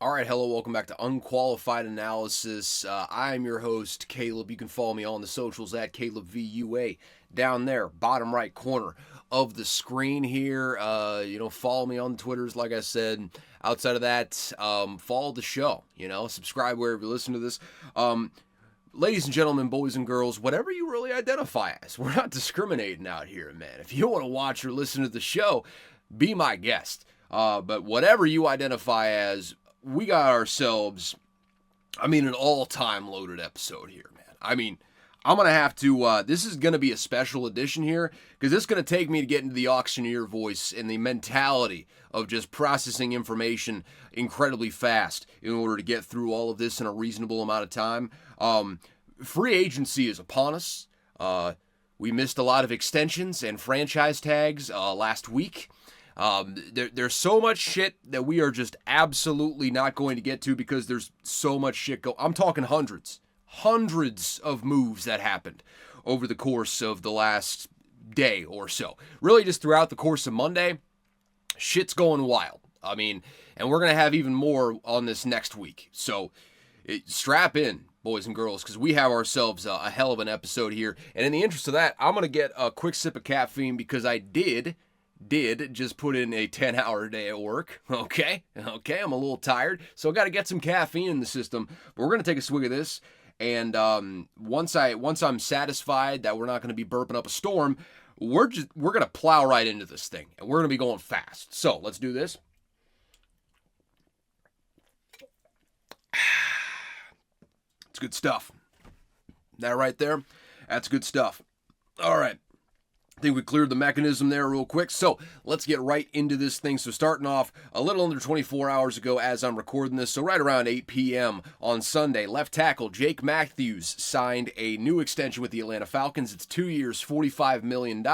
All right, hello, welcome back to Unqualified Analysis. I'm your host, Caleb. You can follow me on the socials at CalebVUA down there, bottom right corner of the screen here. Follow me on the Twitters, like I said. Outside of that, follow the show, subscribe wherever you listen to this. Ladies and gentlemen, boys and girls, whatever you really identify as, we're not discriminating out here, man. If you want to watch or listen to the show, be my guest. But whatever you identify as, we got ourselves, an all-time loaded episode here, man. I'm going to have to, this is going to be a special edition here, because it's going to take me to get into the auctioneer voice and the mentality of just processing information incredibly fast in order to get through all of this in a reasonable amount of time. Free agency is upon us. We missed a lot of extensions and franchise tags last week. There's so much shit that we are just absolutely not going to get to because there's so much shit I'm talking hundreds of moves that happened over the course of the last day or so. Really just throughout the course of Monday, shit's going wild. And we're going to have even more on this next week. So strap in, boys and girls, because we have ourselves a hell of an episode here. And in the interest of that, I'm going to get a quick sip of caffeine because I did just put in a 10-hour day at work. Okay, I'm a little tired, so I got to get some caffeine in the system. But we're going to take a swig of this, and once I'm satisfied that we're not going to be burping up a storm, we're going to plow right into this thing, and we're going to be going fast. So let's do this. It's good stuff. That right there, that's good stuff. All right. I think we cleared the mechanism there real quick, so let's get right into this thing. So starting off a little under 24 hours ago as I'm recording this, so right around 8 p.m. on Sunday, left tackle Jake Matthews signed a new extension with the Atlanta Falcons. It's 2 years, $45 million,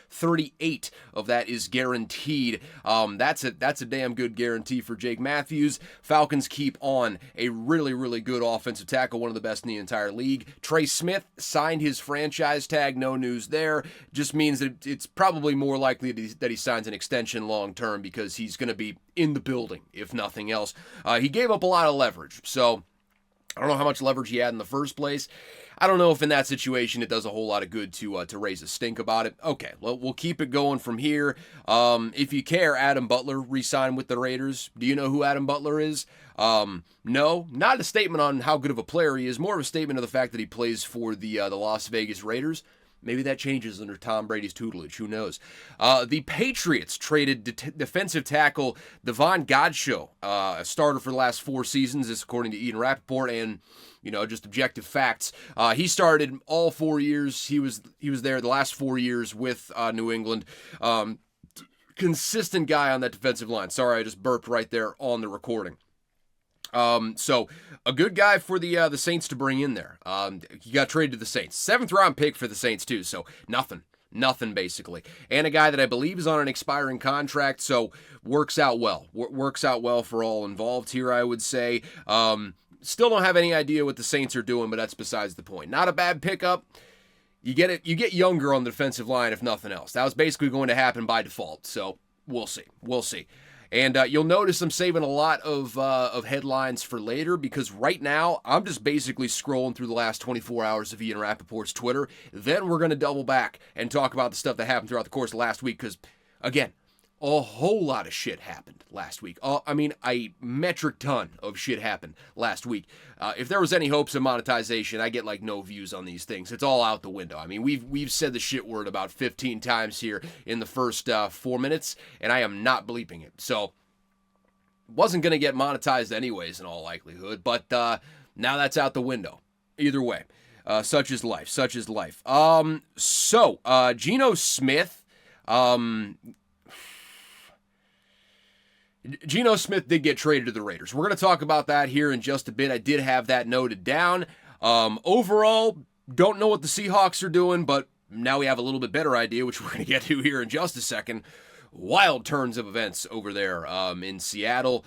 38 of that is guaranteed. That's a damn good guarantee for Jake Matthews. Falcons keep on a really, really good offensive tackle, one of the best in the entire league. Trey Smith signed his franchise tag, no news there. Just means that it's probably more likely that he signs an extension long term because he's going to be in the building, if nothing else. He gave up a lot of leverage, so I don't know how much leverage he had in the first place. I don't know if in that situation it does a whole lot of good to raise a stink about it. Okay, well, we'll keep it going from here. If you care, Adam Butler re-signed with the Raiders. Do you know who Adam Butler is? No, not a statement on how good of a player he is, more of a statement of the fact that he plays for the Las Vegas Raiders. Maybe that changes under Tom Brady's tutelage. Who knows? The Patriots traded defensive tackle Devon Godchaux, a starter for the last 4 seasons, this according to Ian Rappaport, and just objective facts. He started all 4 years. He was there the last 4 years with New England. Consistent guy on that defensive line. Sorry, I just burped right there on the recording. So a good guy for the Saints to bring in there. He got traded to the Saints. 7th round pick for the Saints too, so nothing basically. And a guy that I believe is on an expiring contract, so works out well. Works out well for all involved here, I would say. Still don't have any idea what the Saints are doing, but that's besides the point. Not a bad pickup. You get younger on the defensive line if nothing else. That was basically going to happen by default, so we'll see. And you'll notice I'm saving a lot of headlines for later because right now I'm just basically scrolling through the last 24 hours of Ian Rappaport's Twitter. Then we're going to double back and talk about the stuff that happened throughout the course of last week because, again, a whole lot of shit happened last week. A metric ton of shit happened last week. If there was any hopes of monetization, I get no views on these things. It's all out the window. We've said the shit word about 15 times here in the first 4 minutes, and I am not bleeping it. So, wasn't going to get monetized anyways in all likelihood, but now that's out the window. Either way, such is life. Geno Smith... Geno Smith did get traded to the Raiders. We're going to talk about that here in just a bit. I did have that noted down. Overall, don't know what the Seahawks are doing, but now we have a little bit better idea, which we're going to get to here in just a second. Wild turns of events over there in Seattle.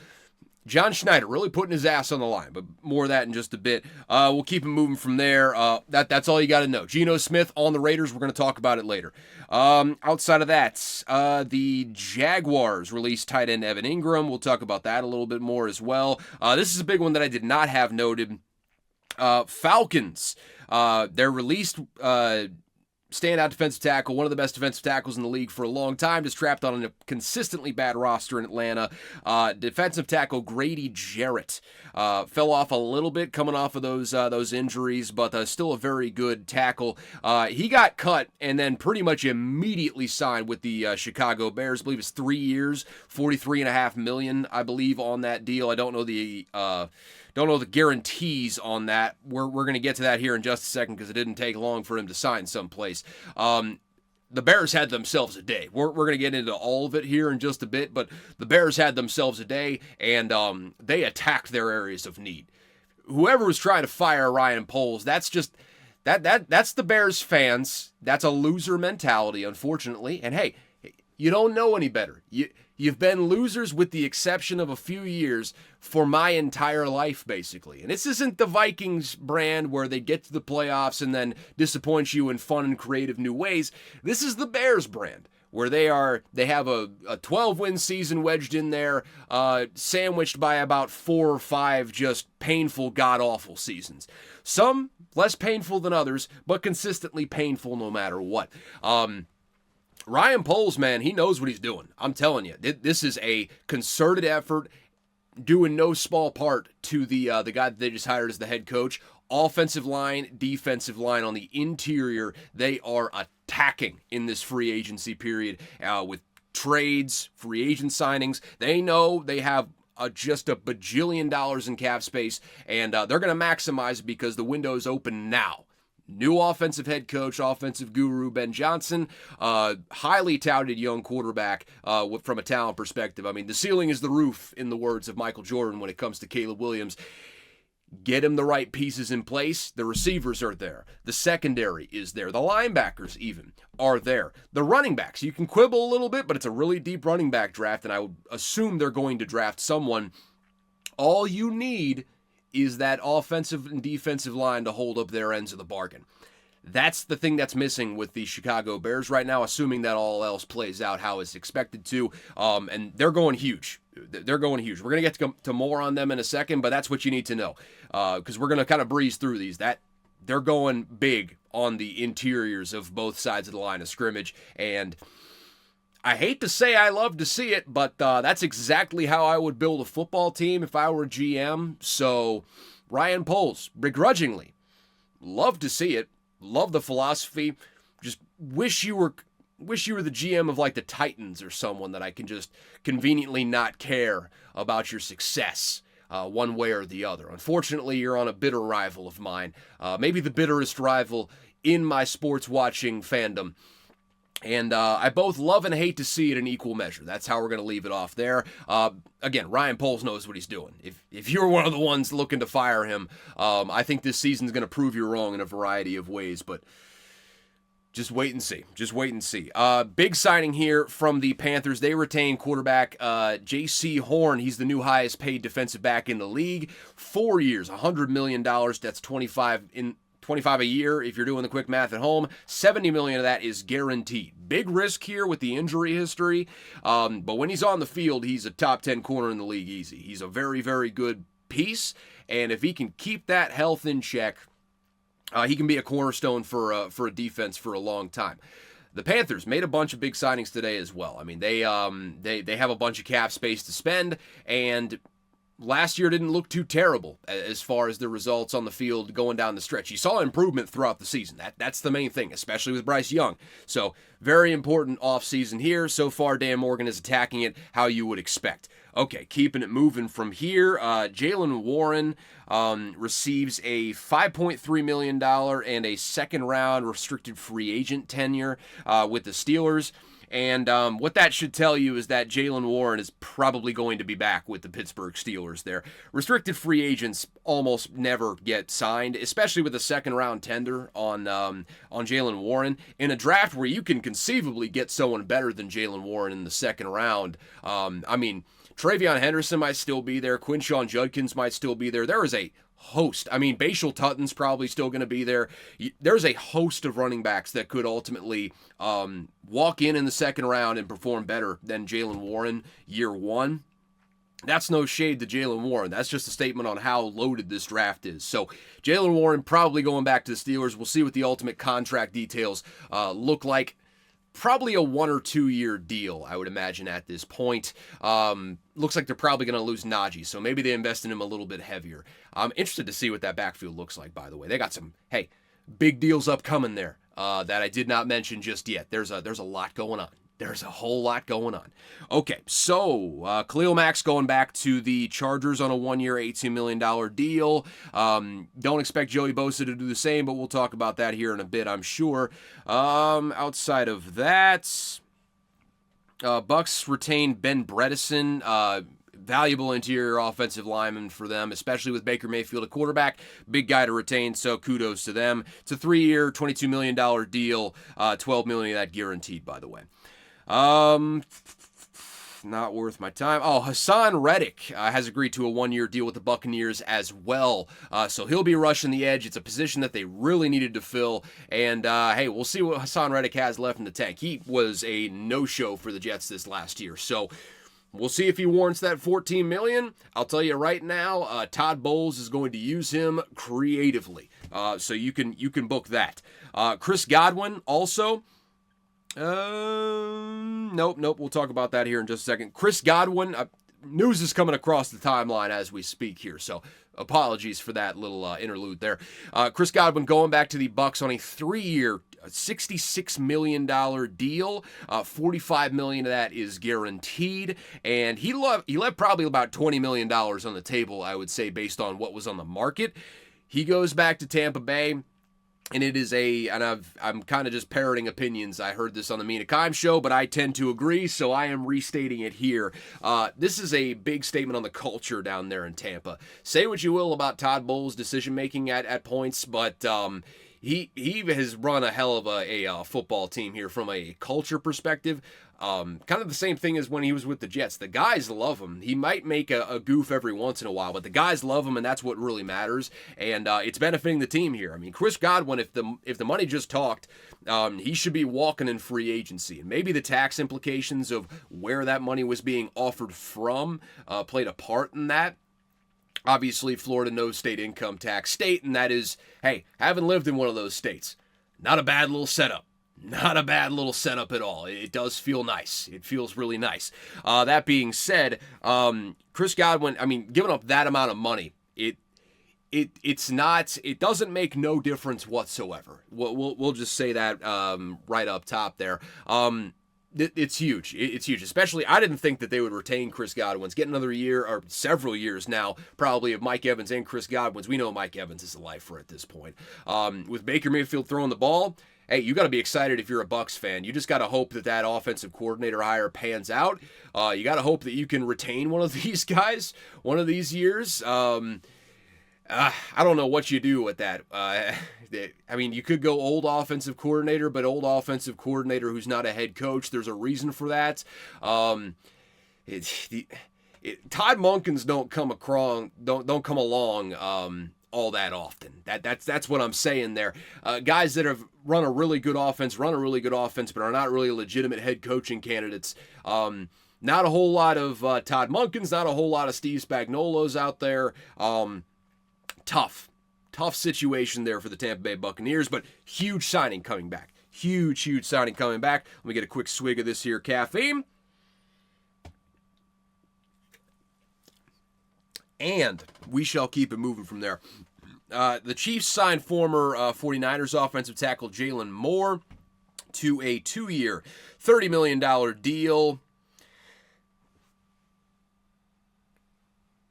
John Schneider really putting his ass on the line, but more of that in just a bit. We'll keep it moving from there. That's all you got to know. Geno Smith on the Raiders. We're going to talk about it later. Outside of that, the Jaguars released tight end Evan Ingram. We'll talk about that a little bit more as well. This is a big one that I did not have noted. Falcons. They're released standout defensive tackle, one of the best defensive tackles in the league for a long time, just trapped on a consistently bad roster in Atlanta. Defensive tackle Grady Jarrett fell off a little bit coming off of those injuries, but still a very good tackle. He got cut and then pretty much immediately signed with the Chicago Bears. I believe it's 3 years, $43.5 million, I believe, on that deal. I don't know the guarantees on that. We're going to get to that here in just a second because it didn't take long for him to sign someplace. The Bears had themselves a day. We're going to get into all of it here in just a bit, but the Bears had themselves a day, and they attacked their areas of need. Whoever was trying to fire Ryan Poles, that's just that's the Bears fans. That's a loser mentality, unfortunately. And hey, you don't know any better. You've been losers with the exception of a few years for my entire life, basically. And this isn't the Vikings brand where they get to the playoffs and then disappoint you in fun and creative new ways. This is the Bears brand, where they have a 12-win season wedged in there, sandwiched by about 4 or 5 just painful, god-awful seasons. Some less painful than others, but consistently painful no matter what. Ryan Poles, man, he knows what he's doing. I'm telling you, this is a concerted effort, due in no small part to the guy that they just hired as the head coach. Offensive line, defensive line on the interior, they are attacking in this free agency period with trades, free agent signings. They know they have just $1 bajillion in cap space, and they're going to maximize it because the window's open now. New offensive head coach, offensive guru Ben Johnson, highly touted young quarterback from a talent perspective. I mean, the ceiling is the roof, in the words of Michael Jordan when it comes to Caleb Williams. Get him the right pieces in place. The receivers are there. The secondary is there. The linebackers even are there. The running backs, you can quibble a little bit, but it's a really deep running back draft, and I would assume they're going to draft someone. All you need is that offensive and defensive line to hold up their ends of the bargain. That's the thing that's missing with the Chicago Bears right now, assuming that all else plays out how it's expected to. And they're going huge. They're going huge. We're going to get to more on them in a second, but that's what you need to know. Because we're going to kind of breeze through these. They're going big on the interiors of both sides of the line of scrimmage. And I hate to say I love to see it, but that's exactly how I would build a football team if I were GM. So, Ryan Poles, begrudgingly, love to see it. Love the philosophy. Just wish you were the GM of like the Titans or someone that I can just conveniently not care about your success one way or the other. Unfortunately, you're on a bitter rival of mine. Maybe the bitterest rival in my sports watching fandom. And I both love and hate to see it in equal measure. That's how we're going to leave it off there. Again, Ryan Poles knows what he's doing. If you're one of the ones looking to fire him, I think this season's going to prove you wrong in a variety of ways. But just wait and see. Just wait and see. Big signing here from the Panthers. They retain quarterback J.C. Horn. He's the new highest paid defensive back in the league. 4 years, $100 million. That's 25 a year if you're doing the quick math at home. $70 million of that is guaranteed. Big risk here with the injury history, but when he's on the field, he's a top 10 corner in the league easy. He's a very, very good piece, and if he can keep that health in check, he can be a cornerstone for a defense for a long time. The Panthers made a bunch of big signings today as well. I mean, they have a bunch of cap space to spend, and last year didn't look too terrible as far as the results on the field going down the stretch. You saw improvement throughout the season. That's the main thing, especially with Bryce Young. So very important offseason here. So far, Dan Morgan is attacking it how you would expect. Okay, keeping it moving from here. Jaylen Warren receives a $5.3 million and a second-round restricted free agent tenure with the Steelers. And what that should tell you is that Jaylen Warren is probably going to be back with the Pittsburgh Steelers there. Restricted free agents almost never get signed, especially with a second-round tender on Jaylen Warren. In a draft where you can conceivably get someone better than Jaylen Warren in the second round, I mean, Travion Henderson might still be there. Quinshon Judkins might still be there. There is a host. I mean, Bashal Tutton's probably still going to be there. There's a host of running backs that could ultimately walk in the second round and perform better than Jaylen Warren year one. That's no shade to Jaylen Warren. That's just a statement on how loaded this draft is. So Jaylen Warren probably going back to the Steelers. We'll see what the ultimate contract details look like. Probably a 1 or 2 year deal, I would imagine at this point. Looks like they're probably going to lose Najee, so maybe they invest in him a little bit heavier. I'm interested to see what that backfield looks like, by the way. They got some, big deals upcoming there that I did not mention just yet. There's a lot going on. There's a whole lot going on. Okay, so Khalil Mack's going back to the Chargers on a 1 year, $18 million deal. Don't expect Joey Bosa to do the same, but we'll talk about that here in a bit, I'm sure. Outside of that, Bucks retained Ben Bredesen, valuable interior offensive lineman for them, especially with Baker Mayfield at quarterback. Big guy to retain, so kudos to them. It's a 3 year, $22 million deal, $12 million of that guaranteed, by the way. Not worth my time. Oh, Hassan Reddick has agreed to a 1 year deal with the Buccaneers as well. So he'll be rushing the edge. It's a position that they really needed to fill. And we'll see what Hassan Reddick has left in the tank. He was a no-show for the Jets this last year. So we'll see if he warrants that $14 million. I'll tell you right now, Todd Bowles is going to use him creatively. So you can book that. Chris Godwin also. Nope. We'll talk about that here in just a second. Chris Godwin, news is coming across the timeline as we speak here, so apologies for that little interlude there. Chris Godwin going back to the Bucks on a 3 year, $66 million deal. $45 million of that is guaranteed, and he left probably about $20 million on the table, I would say, based on what was on the market. He goes back to Tampa Bay. And it is I'm kind of just parroting opinions. I heard this on the Mina Kimes show, but I tend to agree, so I am restating it here. This is a big statement on the culture down there in Tampa. Say what you will about Todd Bowles' decision-making at points, but he has run a hell of a football team here from a culture perspective. Kind of the same thing as when he was with the Jets. The guys love him. He might make a goof every once in a while, but the guys love him, and that's what really matters. And it's benefiting the team here. I mean, Chris Godwin, if the money just talked, he should be walking in free agency. And maybe the tax implications of where that money was being offered from played a part in that. Obviously, Florida no state income tax state, and that is, haven't lived in one of those states. Not a bad little setup. Not a bad little setup at all. It does feel nice. It feels really nice. That being said, Chris Godwin, giving up that amount of money, it doesn't make no difference whatsoever. We'll just say that right up top there. It's huge. It's huge. Especially, I didn't think that they would retain Chris Godwin's. Get another year or several years now, probably, of Mike Evans and Chris Godwin's. We know Mike Evans is a lifer at this point. With Baker Mayfield throwing the ball, you got to be excited if you're a Bucs fan. You just got to hope that offensive coordinator hire pans out. You got to hope that you can retain one of these guys one of these years. I don't know what you do with that. You could go old offensive coordinator, but old offensive coordinator who's not a head coach. There's a reason for that. Todd Munkins don't come along all that often. That's what I'm saying there. Guys that have run a really good offense, but are not really legitimate head coaching candidates. Not a whole lot of Todd Munkins, not a whole lot of Steve Spagnuolos out there. Tough situation there for the Tampa Bay Buccaneers, but huge signing coming back. Huge signing coming back. Let me get a quick swig of this here caffeine. And we shall keep it moving from there. The Chiefs signed former 49ers offensive tackle Jalen Moore to a 2 year, $30 million deal.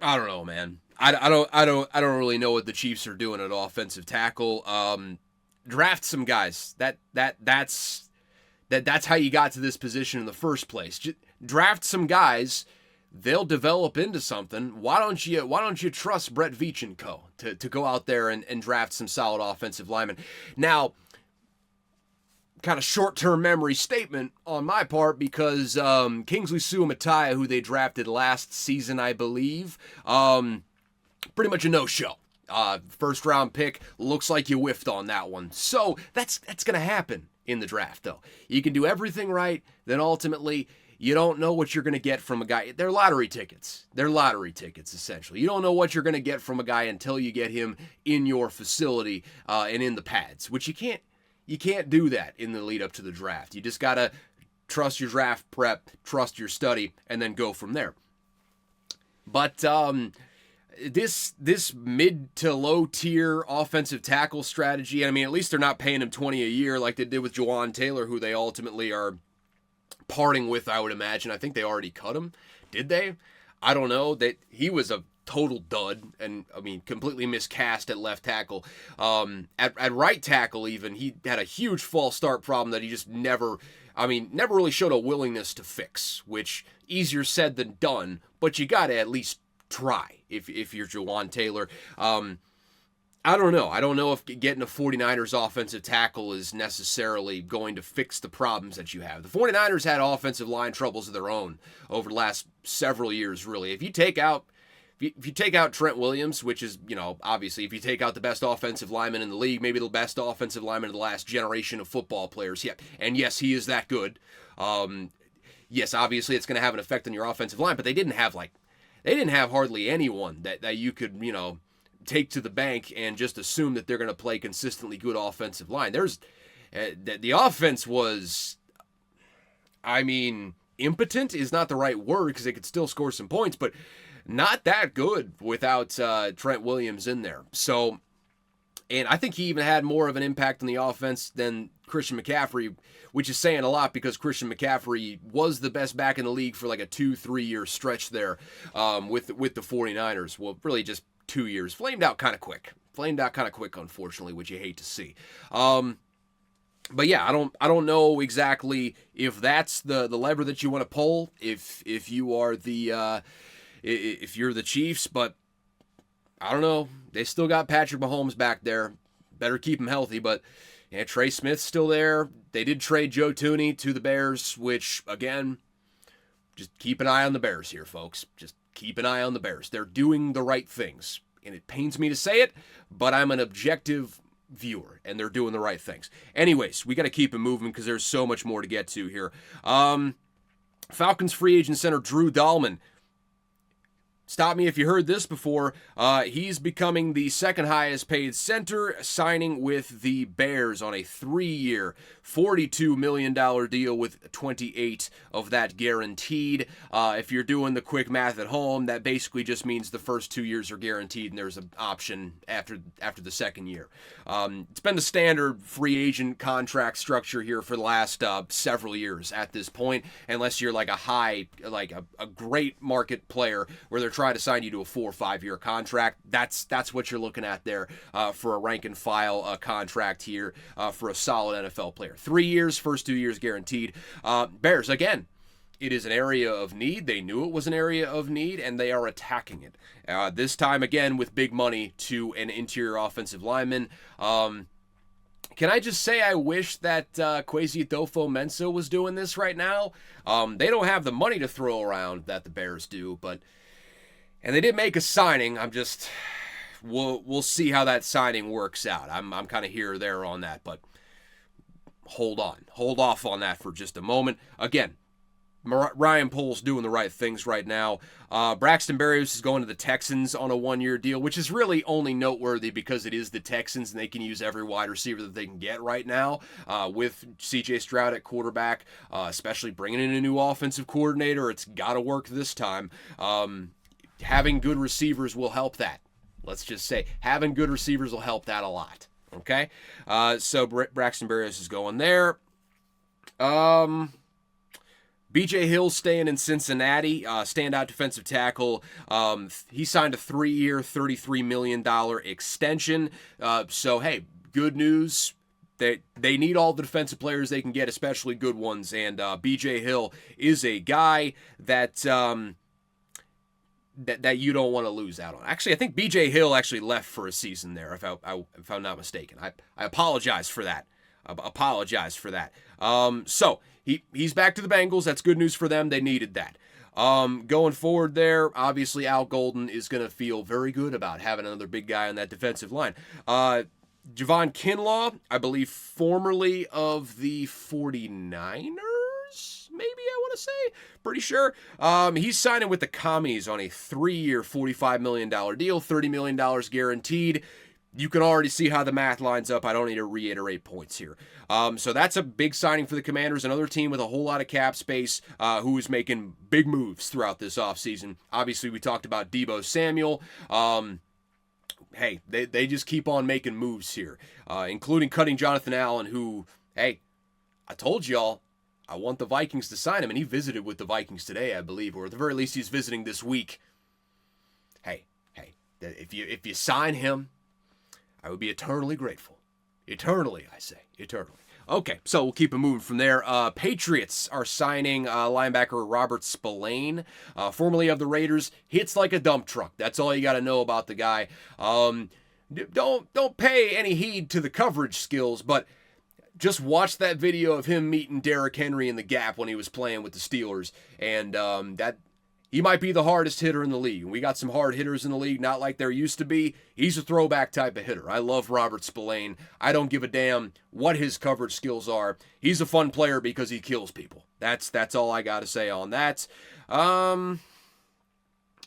I don't know, man. I don't really know what the Chiefs are doing at offensive tackle. Draft some guys. That's how you got to this position in the first place. Draft some guys. They'll develop into something. Why don't you trust Brett Veach and co. to go out there and draft some solid offensive linemen? Now, kind of short-term memory statement on my part because Kingsley Suamataia, who they drafted last season, I believe, pretty much a no-show. First-round pick, looks like you whiffed on that one. So that's going to happen in the draft, though. You can do everything right, then ultimately you don't know what you're going to get from a guy. They're lottery tickets. They're lottery tickets, essentially. You don't know what you're going to get from a guy until you get him in your facility and in the pads, which you can't do that in the lead up to the draft. You just got to trust your draft prep, trust your study, and then go from there. But this mid to low tier offensive tackle strategy, I mean, at least they're not paying him $20 a year like they did with Jawan Taylor, who they ultimately are parting with, I would imagine. I think they already cut him. Did they? I don't know. That he was a total dud, and I mean, completely miscast at left tackle. At right tackle, even, he had a huge false start problem that he just never really showed a willingness to fix, which easier said than done, but you got to at least try if you're Jawan Taylor. I don't know. I don't know if getting a 49ers offensive tackle is necessarily going to fix the problems that you have. The 49ers had offensive line troubles of their own over the last several years, really. If you take out Trent Williams, which is, obviously, if you take out the best offensive lineman in the league, maybe the best offensive lineman of the last generation of football players, yeah, and yes, he is that good. Yes, obviously, it's going to have an effect on your offensive line, but they didn't have hardly anyone that you could, take to the bank and just assume that they're going to play consistently good offensive line. The offense was, impotent is not the right word because they could still score some points, but not that good without Trent Williams in there. So, and I think he even had more of an impact on the offense than Christian McCaffrey, which is saying a lot because Christian McCaffrey was the best back in the league for like a 2-3 year stretch there with the 49ers. Well, really just 2 years. Flamed out kind of quick, unfortunately, which you hate to see. But yeah, I don't know exactly if that's the lever that you want to pull if you are if you're the Chiefs, but I don't know. They still got Patrick Mahomes back there. Better keep him healthy, but yeah, Trey Smith's still there. They did trade Joe Thuney to the Bears, which, again, just keep an eye on the Bears here, folks. Just keep an eye on the Bears. They're doing the right things, and it pains me to say it, but I'm an objective viewer, and they're doing the right things. Anyways, we got to keep it moving because there's so much more to get to here. Falcons free agent center Drew Dahlman. Stop me if you heard this before. He's becoming the second highest paid center, signing with the Bears on a 3-year, $42 million deal with 28 of that guaranteed. If you're doing the quick math at home, that basically just means the first 2 years are guaranteed and there's an option after the second year. It's been the standard free agent contract structure here for the last several years at this point, unless you're like a great market player where they're trying to sign you to a 4 or 5 year contract. That's what you're looking at there for a rank and file contract here for a solid NFL player. 3 years, first 2 years guaranteed. Bears, again, it is an area of need. They knew it was an area of need, and they are attacking it. This time, again, with big money to an interior offensive lineman. Can I just say I wish that Kwesi Adofo-Mensah was doing this right now? They don't have the money to throw around that the Bears do, and they did make a signing. We'll see how that signing works out. I'm kind of here or there on that, but hold off on that for just a moment. Again, Ryan Poles doing the right things right now. Braxton Berrios is going to the Texans on a 1-year deal, which is really only noteworthy because it is the Texans and they can use every wide receiver that they can get right now with C.J. Stroud at quarterback, especially bringing in a new offensive coordinator. It's got to work this time. Having good receivers will help that. Let's just say having good receivers will help that a lot. Okay? So Braxton Berrios is going there. B.J. Hill staying in Cincinnati, standout defensive tackle. He signed a 3-year, $33 million extension. So, hey, good news. They need all the defensive players they can get, especially good ones. And B.J. Hill is a guy that you don't want to lose out on. Actually, I think B.J. Hill actually left for a season there, if I'm not mistaken. I apologize for that. Apologize for that. So he's back to the Bengals. That's good news for them. They needed that. Going forward there, obviously Al Golden is going to feel very good about having another big guy on that defensive line. Javon Kinlaw, I believe formerly of the 49ers, maybe I want to say. Pretty sure. He's signing with the Commies on a 3-year, $45 million deal, $30 million guaranteed. You can already see how the math lines up. I don't need to reiterate points here. So that's a big signing for the Commanders, another team with a whole lot of cap space who is making big moves throughout this offseason. Obviously, we talked about Deebo Samuel. Hey, they just keep on making moves here, including cutting Jonathan Allen, who, hey, I told y'all, I want the Vikings to sign him, and he visited with the Vikings today, I believe, or at the very least he's visiting this week. Hey, if you sign him, I would be eternally grateful. Eternally, I say. Eternally. Okay, so we'll keep it moving from there. Patriots are signing linebacker Robert Spillane, formerly of the Raiders. Hits like a dump truck. That's all you got to know about the guy. Don't pay any heed to the coverage skills, but just watch that video of him meeting Derrick Henry in the gap when he was playing with the Steelers, and that he might be the hardest hitter in the league. We got some hard hitters in the league, not like there used to be. He's a throwback type of hitter. I love Robert Spillane. I don't give a damn what his coverage skills are. He's a fun player because he kills people. That's all I got to say on that.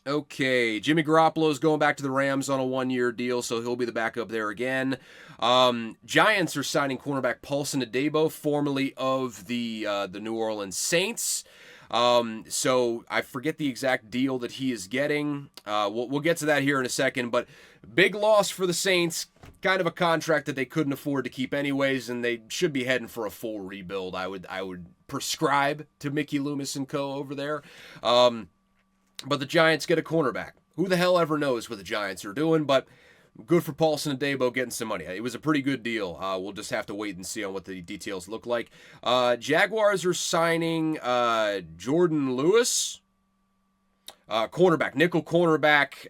Okay, Jimmy Garoppolo is going back to the Rams on a 1-year deal, so he'll be the backup there again. Giants are signing cornerback Paulson Adebo, formerly of the New Orleans Saints. So I forget the exact deal that he is getting. We'll get to that here in a second, but big loss for the Saints. Kind of a contract that they couldn't afford to keep anyways, and they should be heading for a full rebuild. I would prescribe to Mickey Loomis and co over there. But the Giants get a cornerback. Who the hell ever knows what the Giants are doing, but good for Paulson Adebo getting some money. It was a pretty good deal. We'll just have to wait and see on what the details look like. Jaguars are signing Jordan Lewis, cornerback, nickel cornerback.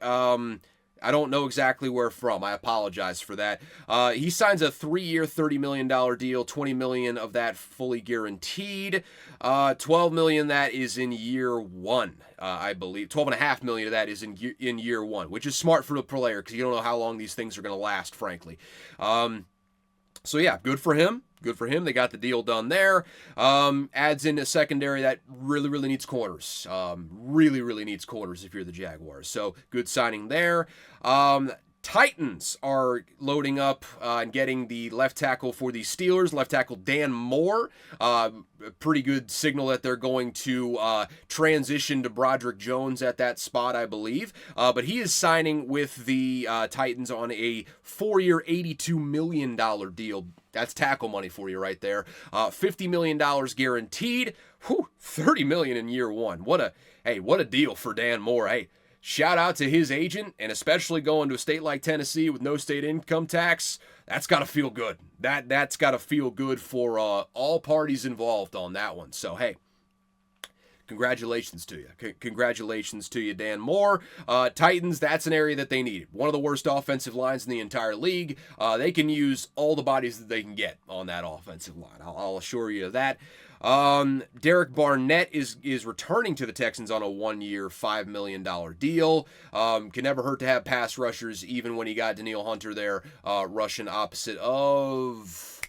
I don't know exactly where from. I apologize for that. He signs a 3-year, $30 million deal, $20 million of that fully guaranteed. $12 million that is in year one, I believe. $12.5 million of that is in year one, which is smart for the player because you don't know how long these things are going to last, frankly. So yeah, good for him. Good for him. They got the deal done there. Adds in a secondary that really needs corners. Really needs corners if you're the Jaguars. So good signing there. Titans are loading up and getting the left tackle for the Steelers, left tackle Dan Moore. A pretty good signal that they're going to transition to Broderick Jones at that spot, I believe. But he is signing with the Titans on a 4-year, $82 million deal. That's tackle money for you right there. $50 million guaranteed. Whew, $30 million in year one. What a deal for Dan Moore. Hey, shout out to his agent, and especially going to a state like Tennessee with no state income tax. That's got to feel good. That's got to feel good for all parties involved on that one. So, hey, congratulations to you. Congratulations to you, Dan Moore. Titans, that's an area that they needed. One of the worst offensive lines in the entire league. They can use all the bodies that they can get on that offensive line. I'll assure you of that. Derek Barnett is returning to the Texans on a 1-year, $5 million deal. Can never hurt to have pass rushers, even when you got Danielle Hunter there, rushing opposite of...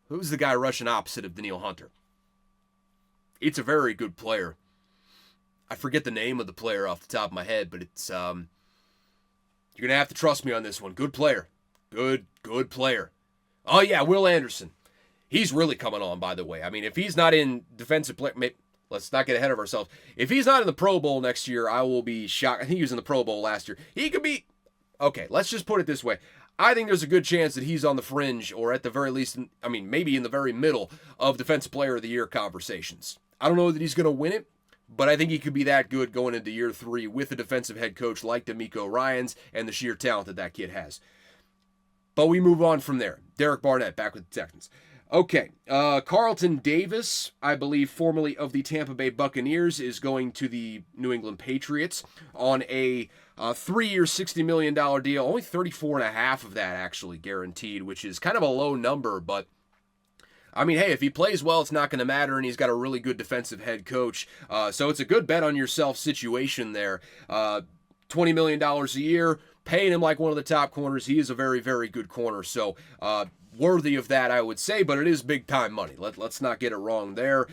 Who's the guy rushing opposite of Danielle Hunter? It's a very good player. I forget the name of the player off the top of my head, but it's... you're going to have to trust me on this one. Good player. Good player. Oh, yeah, Will Anderson. He's really coming on, by the way. I mean, if he's not in defensive play, let's not get ahead of ourselves. If he's not in the Pro Bowl next year, I will be shocked. I think he was in the Pro Bowl last year. He could be... Okay, let's just put it this way. I think there's a good chance that he's on the fringe, or at the very least, maybe in the very middle of Defensive Player of the Year conversations. I don't know that he's going to win it, but I think he could be that good going into year 3 with a defensive head coach like D'Amico Ryans and the sheer talent that kid has. But we move on from there. Derek Barnett back with the Texans. Okay, Carlton Davis, I believe formerly of the Tampa Bay Buccaneers, is going to the New England Patriots on a 3-year, $60 million deal. Only 34 and a half of that actually guaranteed, which is kind of a low number, but I mean, hey, if he plays well, it's not going to matter, and he's got a really good defensive head coach. So it's a good bet on yourself situation there. $20 million a year, paying him like one of the top corners. He is a very, very good corner. So worthy of that, I would say, but it is big-time money. Let's not get it wrong there.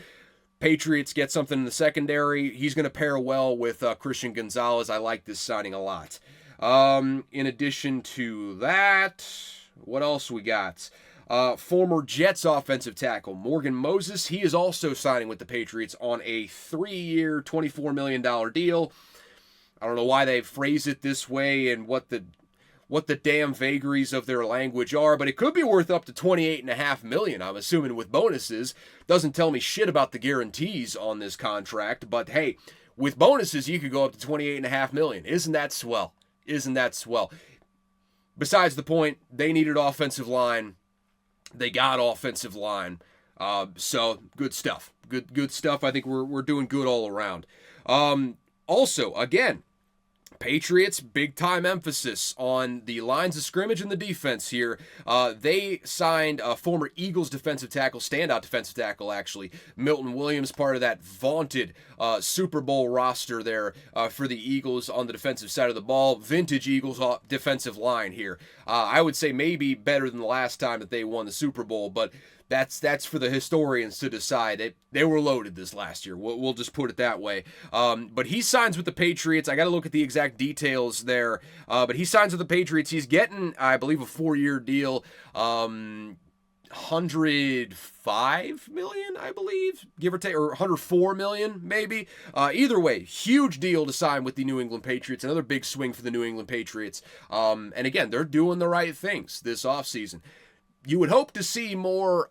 Patriots get something in the secondary. He's going to pair well with Christian Gonzalez. I like this signing a lot. In addition to that, what else we got? Former Jets offensive tackle Morgan Moses. He is also signing with the Patriots on a 3-year, $24 million deal. I don't know why they phrase it this way and what the damn vagaries of their language are, but it could be worth up to $28.5 million, I'm assuming, with bonuses. Doesn't tell me shit about the guarantees on this contract, but hey, with bonuses, you could go up to $28.5 million. Isn't that swell? Isn't that swell? Besides the point, they needed offensive line. They got offensive line. So good stuff. Good stuff. I think we're doing good all around. Also, again, Patriots, big-time emphasis on the lines of scrimmage and the defense here. They signed a former Eagles defensive tackle, standout defensive tackle, actually, Milton Williams, part of that vaunted Super Bowl roster there for the Eagles on the defensive side of the ball. Vintage Eagles defensive line here. I would say maybe better than the last time that they won the Super Bowl, but that's for the historians to decide. They were loaded this last year. We'll just put it that way. But he signs with the Patriots. I got to look at the exact details there. But he signs with the Patriots. He's getting, I believe, a 4-year deal. $105 million, I believe, give or take, or $104 million, maybe. Either way, huge deal to sign with the New England Patriots. Another big swing for the New England Patriots. And again, they're doing the right things this offseason. You would hope to see more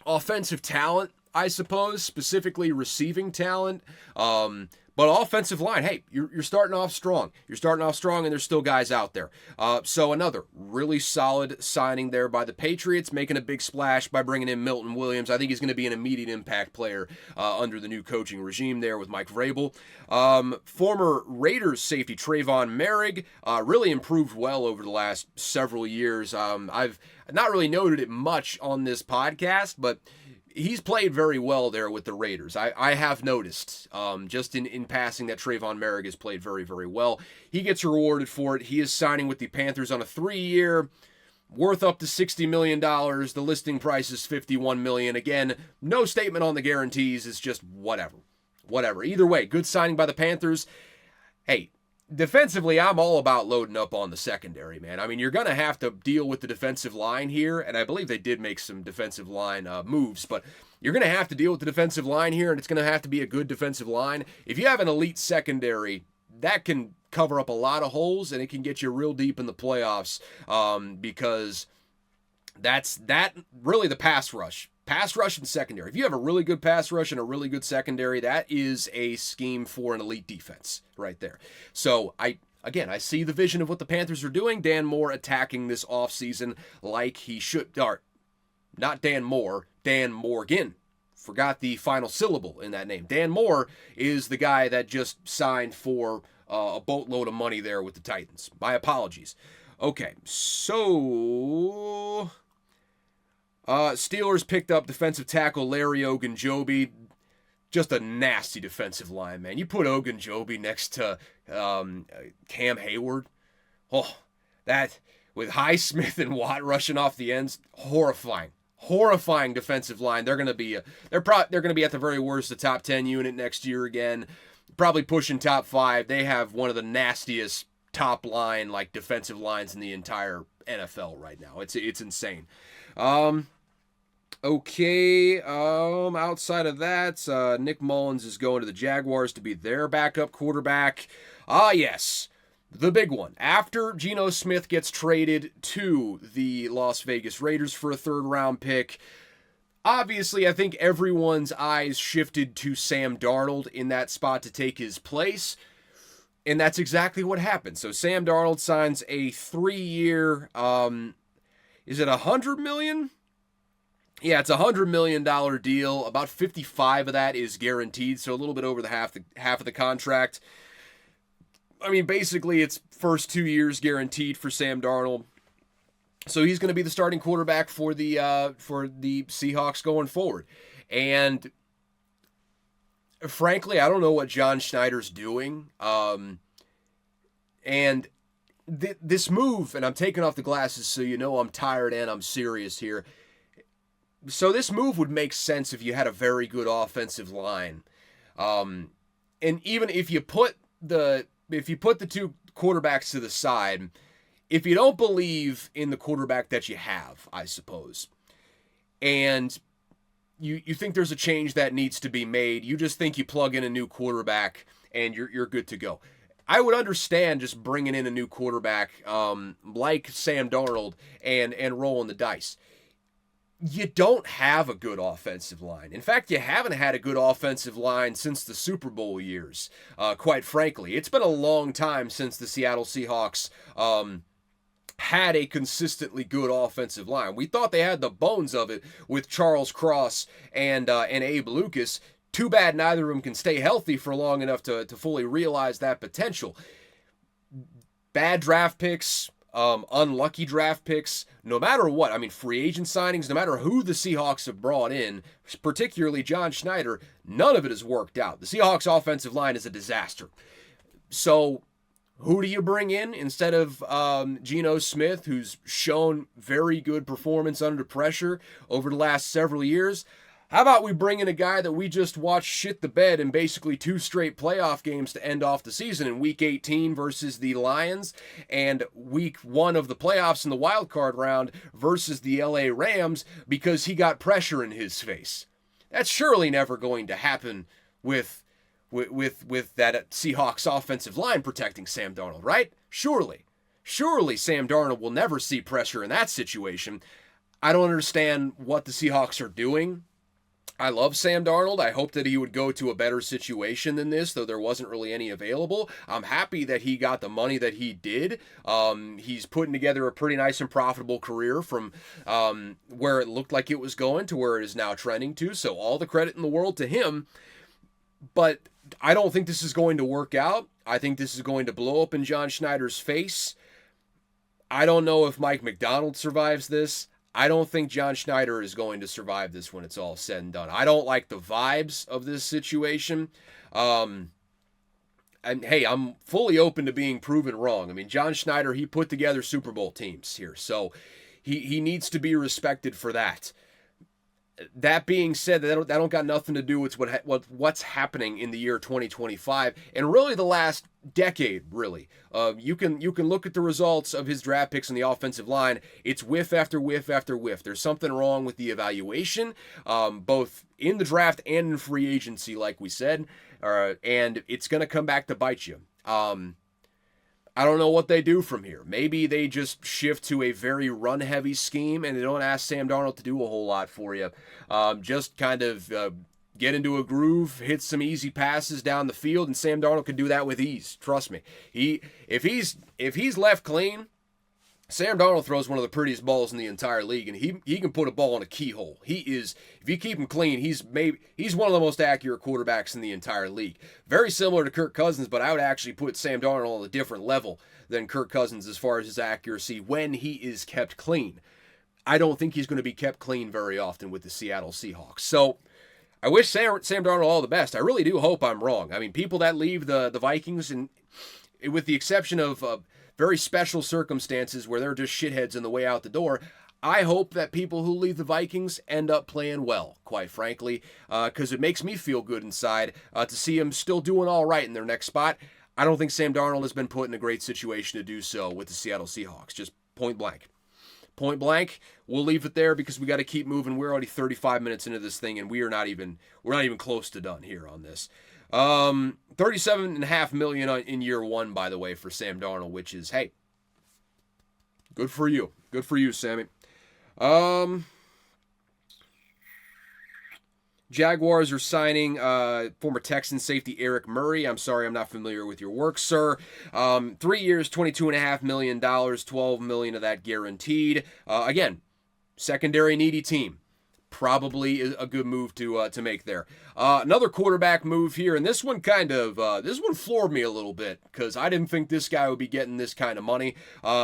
offensive talent, I suppose, specifically receiving talent. But offensive line, hey, you're starting off strong. You're starting off strong, and there's still guys out there. So another really solid signing there by the Patriots, making a big splash by bringing in Milton Williams. I think he's going to be an immediate impact player under the new coaching regime there with Mike Vrabel. Former Raiders safety Trayvon Merrick really improved well over the last several years. I've not really noted it much on this podcast, but he's played very well there with the Raiders. I have noticed, just in passing, that Trayvon Merrick has played very, very well. He gets rewarded for it. He is signing with the Panthers on a 3-year, worth up to $60 million. The listing price is $51 million. Again, no statement on the guarantees. It's just whatever. Either way, good signing by the Panthers. Hey, defensively, I'm all about loading up on the secondary, man. I mean, you're going to have to deal with the defensive line here, and I believe they did make some defensive line moves, but you're going to have to deal with the defensive line here, and it's going to have to be a good defensive line. If you have an elite secondary, that can cover up a lot of holes, and it can get you real deep in the playoffs because that's really the pass rush. Pass rush and secondary. If you have a really good pass rush and a really good secondary, that is a scheme for an elite defense right there. So I see the vision of what the Panthers are doing. Dan Moore attacking this offseason like he should. Not Dan Moore, Dan Morgan. Forgot the final syllable in that name. Dan Moore is the guy that just signed for a boatload of money there with the Titans. My apologies. Okay, so Steelers picked up defensive tackle Larry Ogunjobi. Just a nasty defensive line, man. You put Ogunjobi next to Cam Hayward. Oh, that with Highsmith and Watt rushing off the ends, horrifying defensive line. They're gonna be at the very worst the top 10 unit next year again. Probably pushing top 5. They have one of the nastiest top line like defensive lines in the entire NFL right now. It's insane. Okay, outside of that, Nick Mullins is going to the Jaguars to be their backup quarterback. Yes, the big one. After Geno Smith gets traded to the Las Vegas Raiders for a 3rd-round pick, obviously I think everyone's eyes shifted to Sam Darnold in that spot to take his place, and that's exactly what happened. So Sam Darnold signs a 3-year, is it $100 million? Yeah, it's a $100 million deal. About 55 of that is guaranteed, so a little bit over the half of the contract. I mean, basically, it's first 2 years guaranteed for Sam Darnold. So he's going to be the starting quarterback for the Seahawks going forward. And frankly, I don't know what John Schneider's doing. And this move, and I'm taking off the glasses so you know I'm tired and I'm serious here. So this move would make sense if you had a very good offensive line. And even if you put the two quarterbacks to the side, if you don't believe in the quarterback that you have, I suppose, and you think there's a change that needs to be made, you just think you plug in a new quarterback and you're good to go. I would understand just bringing in a new quarterback like Sam Darnold and rolling the dice. You don't have a good offensive line. In fact, you haven't had a good offensive line since the Super Bowl years, quite frankly. It's been a long time since the Seattle Seahawks had a consistently good offensive line. We thought they had the bones of it with Charles Cross and Abe Lucas. Too bad neither of them can stay healthy for long enough to fully realize that potential. Bad draft picks, unlucky draft picks, no matter what. I mean, free agent signings, no matter who the Seahawks have brought in, particularly John Schneider, none of it has worked out. The Seahawks offensive line is a disaster. So who do you bring in instead of Geno Smith, who's shown very good performance under pressure over the last several years? How about we bring in a guy that we just watched shit the bed in basically 2 straight playoff games to end off the season in Week 18 versus the Lions and Week 1 of the playoffs in the wild card round versus the LA Rams because he got pressure in his face? That's surely never going to happen with that Seahawks offensive line protecting Sam Darnold, right? Surely Sam Darnold will never see pressure in that situation. I don't understand what the Seahawks are doing. I love Sam Darnold. I hope that he would go to a better situation than this, though there wasn't really any available. I'm happy that he got the money that he did. He's putting together a pretty nice and profitable career from where it looked like it was going to where it is now trending to, so all the credit in the world to him. But I don't think this is going to work out. I think this is going to blow up in John Schneider's face. I don't know if Mike Macdonald survives this. I don't think John Schneider is going to survive this when it's all said and done. I don't like the vibes of this situation. And hey, I'm fully open to being proven wrong. I mean, John Schneider, he put together Super Bowl teams here, so he needs to be respected for that. That being said, that don't got nothing to do with what's happening in the year 2025 and really the last decade. Really, you can look at the results of his draft picks in the offensive line. It's whiff after whiff after whiff. There's something wrong with the evaluation, both in the draft and in free agency, like we said, and it's going to come back to bite you. I don't know what they do from here. Maybe they just shift to a very run-heavy scheme and they don't ask Sam Darnold to do a whole lot for you. Just kind of get into a groove, hit some easy passes down the field, and Sam Darnold can do that with ease. Trust me. If he's left clean, Sam Darnold throws one of the prettiest balls in the entire league, and he can put a ball in a keyhole. If you keep him clean, he's one of the most accurate quarterbacks in the entire league. Very similar to Kirk Cousins, but I would actually put Sam Darnold on a different level than Kirk Cousins as far as his accuracy when he is kept clean. I don't think he's going to be kept clean very often with the Seattle Seahawks. So I wish Sam Darnold all the best. I really do hope I'm wrong. I mean, people that leave the Vikings, and with the exception of very special circumstances where they're just shitheads on the way out the door, I hope that people who leave the Vikings end up playing well, quite frankly, because it makes me feel good inside to see them still doing all right in their next spot. I don't think Sam Darnold has been put in a great situation to do so with the Seattle Seahawks, just point blank. Point blank, we'll leave it there because we got to keep moving. We're already 35 minutes into this thing, and we're not even close to done here on this. $37.5 million in year 1, by the way, for Sam Darnold, which is, hey, good for you. Good for you, Sammy. Jaguars are signing former Texan safety Eric Murray. I'm sorry, I'm not familiar with your work, sir. 3 years, $22.5 million, $12 million of that guaranteed. Again, secondary needy team. probably a good move to make there. Another quarterback move here, and this one floored me a little bit because I didn't think this guy would be getting this kind of money.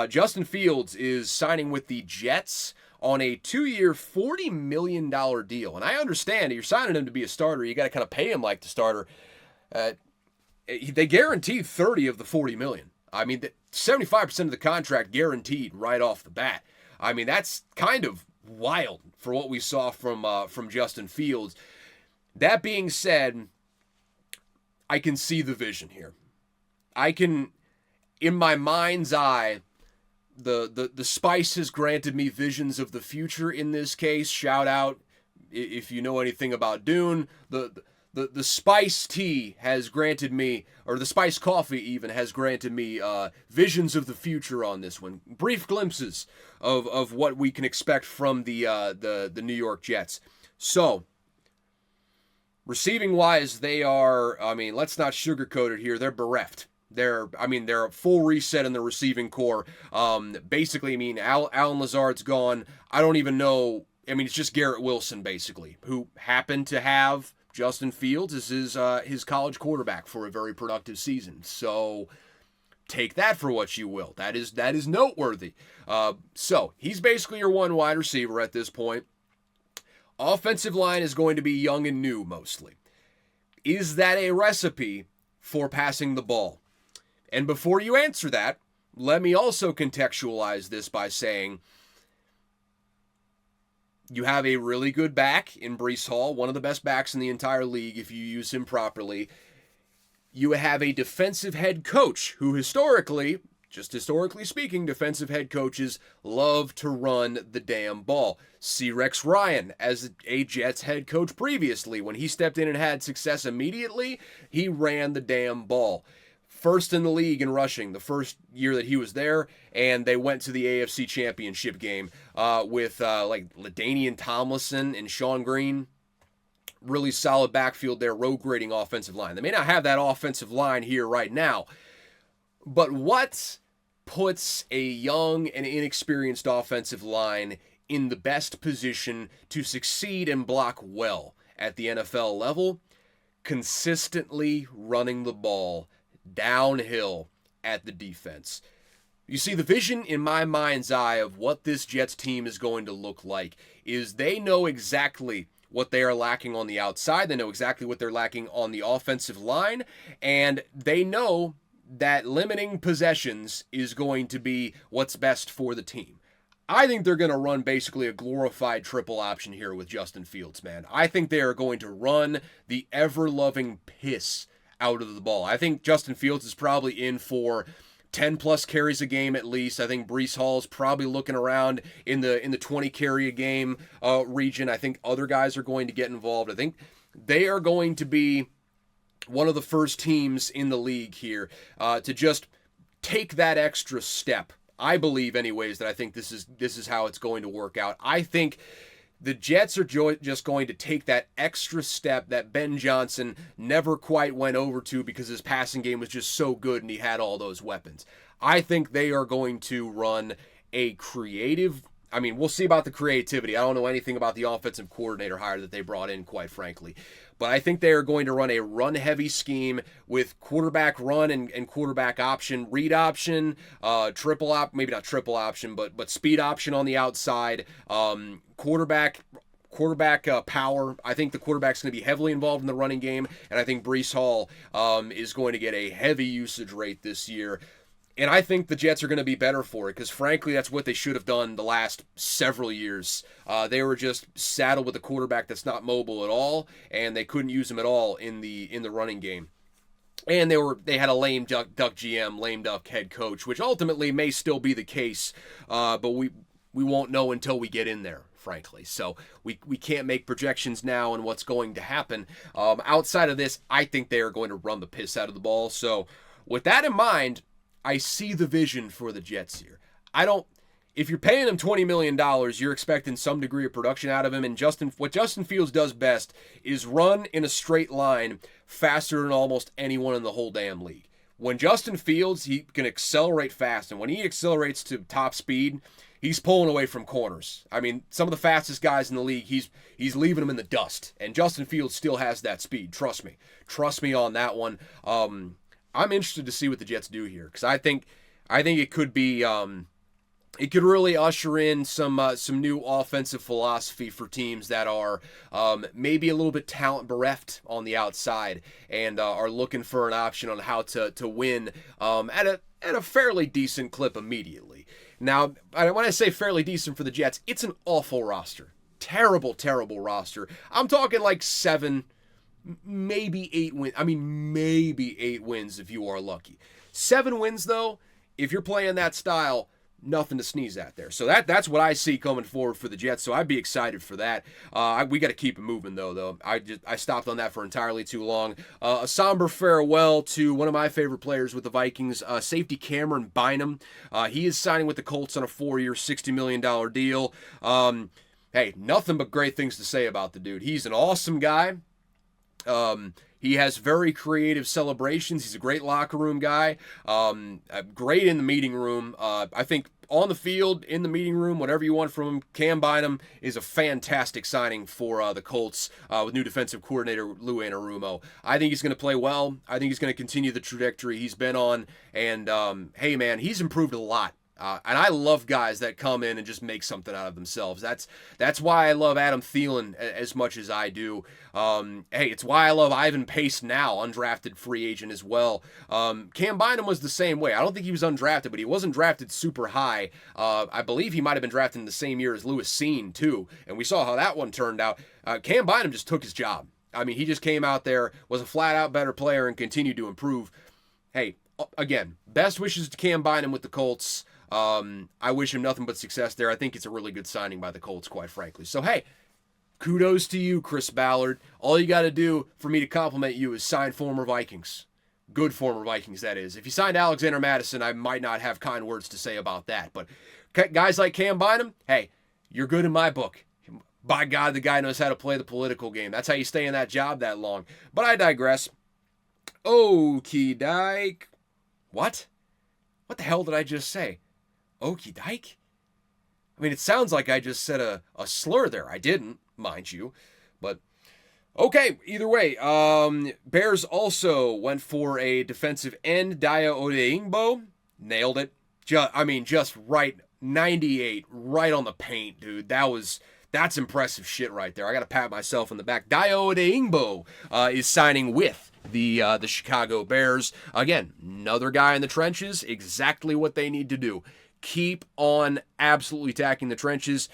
Justin Fields is signing with the Jets on a 2-year, $40 million deal, and I understand you're signing him to be a starter. You got to kind of pay him like the starter. They guaranteed 30 of the 40 million. I mean, 75% of the contract guaranteed right off the bat. I mean, that's kind of wild for what we saw from Justin Fields. That being said, I can see the vision here. I can, in my mind's eye, the Spice has granted me visions of the future in this case. Shout out if you know anything about Dune. The Spice tea has granted me, or the Spice coffee even has granted me visions of the future on this one. Brief glimpses of what we can expect from the New York Jets. So, receiving wise, they are, I mean, let's not sugarcoat it here. They're bereft. They're a full reset in the receiving core. Basically, I mean, Allen Lazard's gone. I don't even know. I mean, it's just Garrett Wilson, basically, who happened to have Justin Fields as his college quarterback for a very productive season. So take that for what you will. That is noteworthy. So he's basically your one wide receiver at this point. Offensive line is going to be young and new mostly. Is that a recipe for passing the ball? And before you answer that, let me also contextualize this by saying you have a really good back in Breece Hall, one of the best backs in the entire league if you use him properly. You have a defensive head coach who historically speaking, defensive head coaches love to run the damn ball. See Rex Ryan as a Jets head coach previously. When he stepped in and had success immediately, he ran the damn ball. First in the league in rushing the first year that he was there, and they went to the AFC Championship game with like LaDainian Tomlinson and Sean Green. Really solid backfield there, road grading offensive line. They may not have that offensive line here right now, but what puts a young and inexperienced offensive line in the best position to succeed and block well at the NFL level? Consistently running the ball downhill at the defense. You see, the vision in my mind's eye of what this Jets team is going to look like is they know exactly what they are lacking on the outside. They know exactly what they're lacking on the offensive line, and they know that limiting possessions is going to be what's best for the team. I think they're going to run basically a glorified triple option here with Justin Fields, man. I think they are going to run the ever-loving piss out of the ball. I think Justin Fields is probably in for 10 plus carries a game at least. I think Breece Hall is probably looking around in the 20 carry a game region. I think other guys are going to get involved. I think they are going to be one of the first teams in the league here to just take that extra step. I believe anyways that I think this is how it's going to work out. I think the Jets are just going to take that extra step that Ben Johnson never quite went over to because his passing game was just so good and he had all those weapons. I think they are going to run a creative, I mean, we'll see about the creativity. I don't know anything about the offensive coordinator hire that they brought in, quite frankly. But I think they are going to run a run-heavy scheme with quarterback run and quarterback option, read option, triple op, maybe not triple option, but speed option on the outside, quarterback power. I think the quarterback's going to be heavily involved in the running game, and I think Breece Hall is going to get a heavy usage rate this year. And I think the Jets are going to be better for it because, frankly, that's what they should have done the last several years. They were just saddled with a quarterback that's not mobile at all, and they couldn't use him at all in the running game. And they had a lame duck GM, lame duck head coach, which ultimately may still be the case, but we won't know until we get in there, frankly. So we can't make projections now on what's going to happen. Outside of this, I think they are going to run the piss out of the ball. So with that in mind, I see the vision for the Jets here. If you're paying him $20 million, you're expecting some degree of production out of him. And what Justin Fields does best is run in a straight line faster than almost anyone in the whole damn league. when Justin Fields, he can accelerate fast, and when he accelerates to top speed, he's pulling away from corners. I mean, some of the fastest guys in the league, he's leaving them in the dust, and Justin Fields still has that speed. Trust me on that one. I'm interested to see what the Jets do here, because I think it could be. It could really usher in some new offensive philosophy for teams that are maybe a little bit talent bereft on the outside and are looking for an option on how to win at a fairly decent clip immediately. Now, when I say fairly decent for the Jets, it's an awful roster. Terrible roster. I'm talking like 7, maybe 8 wins. I mean, maybe 8 wins if you are lucky. 7 wins, though, if you're playing that style, nothing to sneeze at there. So that's what I see coming forward for the Jets. So I'd be excited for that. We got to keep it moving though. I stopped on that for entirely too long. A somber farewell to one of my favorite players with the Vikings, safety Cameron Bynum. He is signing with the Colts on a 4-year, $60 million deal. Hey, nothing but great things to say about the dude. He's an awesome guy. He has very creative celebrations. He's a great locker room guy. Great in the meeting room. I think on the field, in the meeting room, whatever you want from him, Cam Bynum is a fantastic signing for the Colts with new defensive coordinator Lou Anarumo. I think he's going to play well. I think he's going to continue the trajectory he's been on. And, hey, man, he's improved a lot. And I love guys that come in and just make something out of themselves. That's why I love Adam Thielen as much as I do. Hey, it's why I love Ivan Pace now, undrafted free agent as well. Cam Bynum was the same way. I don't think he was undrafted, but he wasn't drafted super high. I believe he might have been drafted in the same year as Lewis Seen, too. And we saw how that one turned out. Cam Bynum just took his job. I mean, he just came out there, was a flat-out better player, and continued to improve. Hey, again, best wishes to Cam Bynum with the Colts. I wish him nothing but success there. I think it's a really good signing by the Colts, quite frankly. So, hey, kudos to you, Chris Ballard. All you got to do for me to compliment you is sign former Vikings. Good former Vikings, that is. If you signed Alexander Mattison, I might not have kind words to say about that. But guys like Cam Bynum, hey, you're good in my book. By God, the guy knows how to play the political game. That's how you stay in that job that long. But I digress. Okie dyke. What? What the hell did I just say? Okie dyke? I mean, it sounds like I just said a slur there. I didn't, mind you. But, okay, either way. Bears also went for a defensive end, Daya Odeingbo. Nailed it. Just right, 98, right on the paint, dude. That's impressive shit right there. I got to pat myself in the back. Daya Odeingbo is signing with the Chicago Bears. Again, another guy in the trenches, exactly what they need to do. Keep on absolutely attacking the trenches.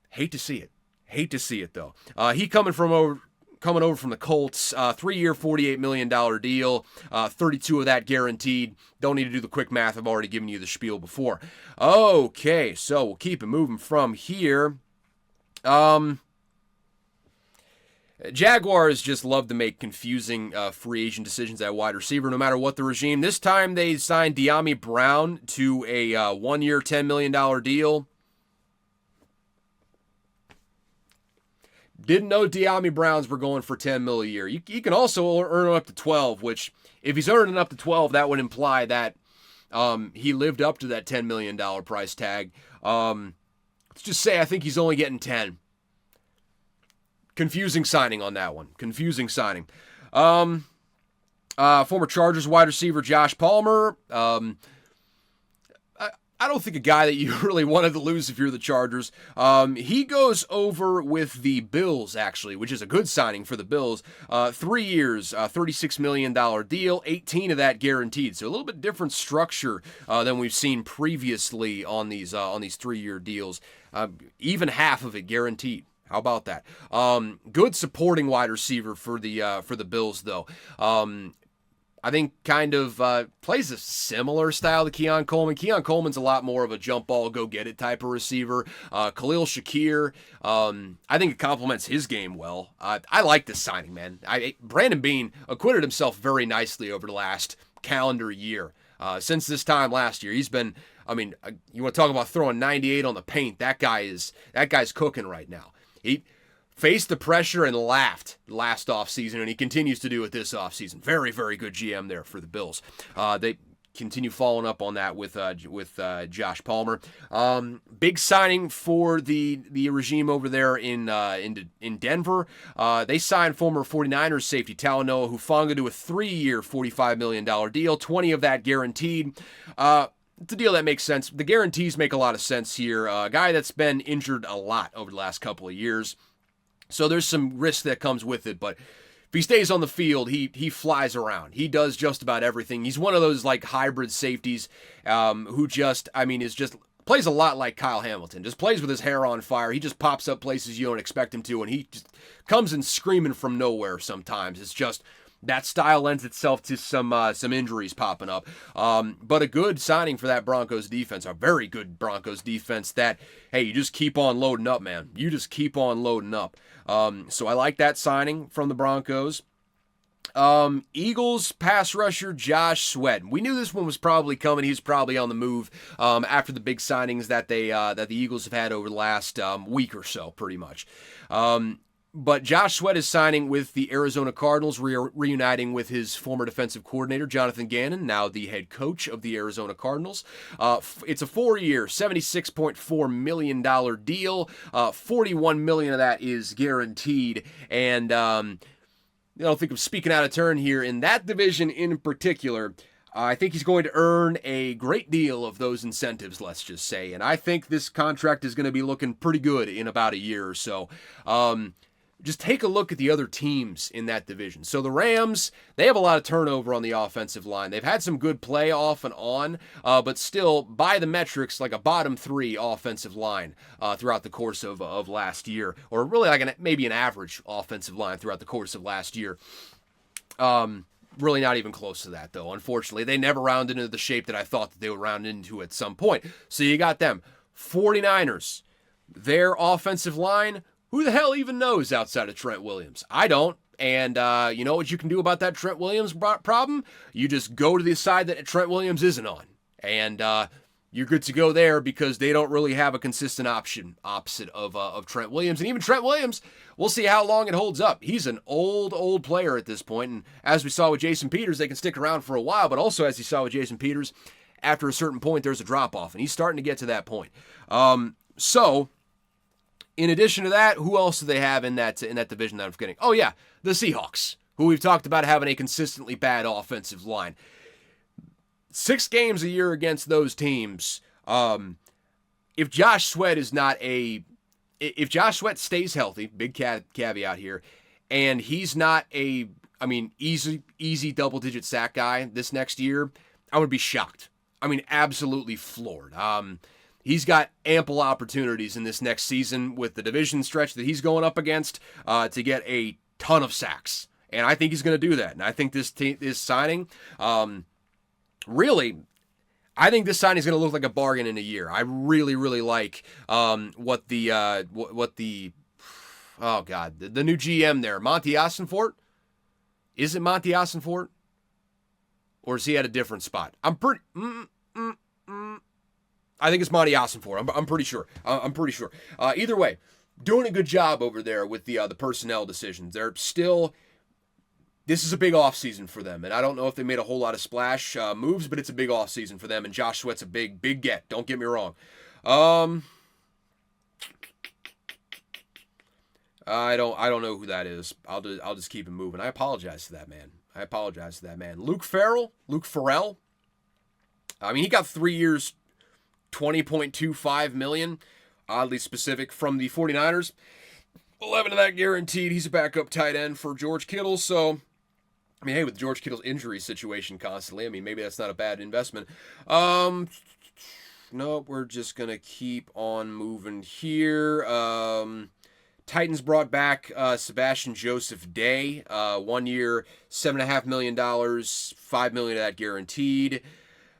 Hate to see it, though. He coming over from the Colts, 3-year, $48 million deal, 32 of that guaranteed. Don't need to do the quick math. I've already given you the spiel before. Okay, so we'll keep it moving from here. Jaguars just love to make confusing free agent decisions at wide receiver, no matter what the regime. This time they signed De'Ami Brown to a 1-year, $10 million deal. Didn't know De'Ami Browns were going for $10 million a year. You can also earn up to 12, which if he's earning up to 12, that would imply that he lived up to that $10 million price tag. Let's just say I think he's only getting 10. Confusing signing on that one. Confusing signing. Former Chargers wide receiver Josh Palmer. I don't think a guy that you really wanted to lose if you're the Chargers. He goes over with the Bills, actually, which is a good signing for the Bills. 3 years, $36 million deal, 18 of that guaranteed. So a little bit different structure than we've seen previously on these 3-year deals. Even half of it guaranteed. How about that? Good supporting wide receiver for the Bills, though. I think kind of plays a similar style to Keon Coleman. Keon Coleman's a lot more of a jump ball, go get it type of receiver. Khalil Shakir, I think it complements his game well. I like this signing, man. Brandon Beane acquitted himself very nicely over the last calendar year. Since this time last year, he's been, you want to talk about throwing 98 on the paint, that guy's cooking right now. faced the pressure and laughed last offseason, and he continues to do it this offseason. Very, very good GM there for the Bills. They continue following up on that with Josh Palmer. Big signing for the regime over there in Denver. They signed former 49ers safety Talanoa Hufanga to a 3-year, $45 million deal, 20 of that guaranteed. It's a deal that makes sense. The guarantees make a lot of sense here. A guy that's been injured a lot over the last couple of years. So there's some risk that comes with it, but if he stays on the field, he flies around. He does just about everything. He's one of those like hybrid safeties who just plays a lot like Kyle Hamilton. Just plays with his hair on fire. He just pops up places you don't expect him to, and he just comes in screaming from nowhere sometimes. It's just that style lends itself to some injuries popping up. But a good signing for that Broncos defense, a very good Broncos defense that, hey, you just keep on loading up, man. You just keep on loading up. So I like that signing from the Broncos. Eagles pass rusher Josh Sweat. We knew this one was probably coming. He's probably on the move after the big signings that the Eagles have had over the last week or so, pretty much. But Josh Sweat is signing with the Arizona Cardinals, reuniting with his former defensive coordinator, Jonathan Gannon, now the head coach of the Arizona Cardinals. It's a 4-year, $76.4 million deal. $41 million of that is guaranteed. And I don't think I'm speaking out of turn here. In that division in particular, I think he's going to earn a great deal of those incentives, let's just say. And I think this contract is going to be looking pretty good in about a year or so. Just take a look at the other teams in that division. So the Rams, they have a lot of turnover on the offensive line. They've had some good play off and on, but still, by the metrics, like a bottom 3 offensive line throughout the course of last year, or really like maybe an average offensive line throughout the course of last year. Really not even close to that, though. Unfortunately, they never rounded into the shape that I thought that they would round into at some point. So you got them. 49ers, their offensive line, who the hell even knows outside of Trent Williams? I don't. And you know what you can do about that Trent Williams problem? You just go to the side that Trent Williams isn't on. And you're good to go there because they don't really have a consistent option opposite of Trent Williams. And even Trent Williams, we'll see how long it holds up. He's an old player at this point. And as we saw with Jason Peters, they can stick around for a while. But also, as you saw with Jason Peters, after a certain point, there's a drop-off. And he's starting to get to that point. So in addition to that, who else do they have in that division that I'm forgetting? Oh, yeah, the Seahawks, who we've talked about having a consistently bad offensive line. 6 games a year against those teams. If Josh Sweat stays healthy, big caveat here, and he's not easy double-digit sack guy this next year, I would be shocked. Absolutely floored. He's got ample opportunities in this next season with the division stretch that he's going up against to get a ton of sacks. And I think he's going to do that. And I think this signing, really, I think this signing is going to look like a bargain in a year. I really, really like what the new GM there, Monty Ossenfort. Is it Monty Ossenfort? Or is he at a different spot? I think it's Monty Ossenfort. I'm pretty sure. Either way, doing a good job over there with the personnel decisions. This is a big offseason for them, and I don't know if they made a whole lot of splash moves, but it's a big offseason for them, and Josh Sweat's a big get. Don't get me wrong. I don't know who that is. I'll just keep it moving. I apologize to that man. Luke Farrell. He got 3 years, $20.25 million, oddly specific, from the 49ers. 11 of that guaranteed. He's a backup tight end for George Kittle, so hey, with George Kittle's injury situation constantly, maybe that's not a bad investment. Nope, we're just going to keep on moving here. Titans brought back Sebastian Joseph Day, 1 year, $7.5 million, $5 million of that guaranteed.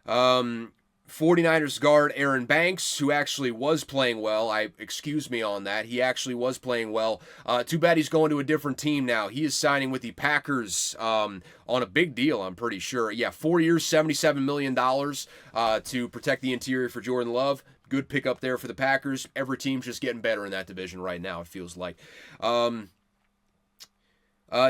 49ers guard Aaron Banks, who actually was playing well. Excuse me on that. He actually was playing well. Too bad he's going to a different team now. He is signing with the Packers on a big deal, I'm pretty sure. Yeah, 4 years, $77 million to protect the interior for Jordan Love. good pickup there for the Packers. Every team's just getting better in that division right now, it feels like.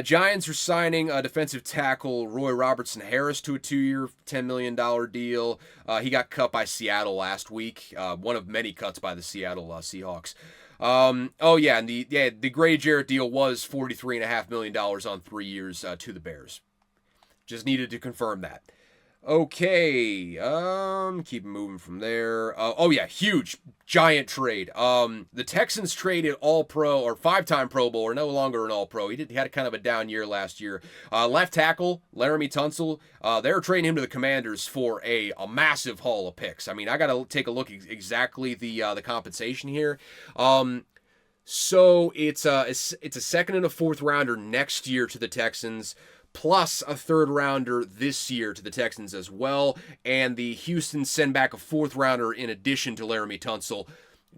Giants are signing defensive tackle Roy Robertson Harris to a 2-year, $10 million deal. He got cut by Seattle last week, one of many cuts by the Seattle Seahawks. And the Grady Jarrett deal was $43.5 million on 3 years to the Bears. Just needed to confirm that. Okay, keep moving from there. Huge, giant trade. The Texans traded All-Pro or 5-time Pro Bowler, no longer an All-Pro. He had kind of a down year last year. Left tackle Laramie Tunsil. They're trading him to the Commanders for a massive haul of picks. I mean, I got to take a look exactly the compensation here. So it's a second and a fourth rounder next year to the Texans, plus a third rounder this year to the Texans as well. And the Houston send back a fourth rounder in addition to Laramie Tunsil.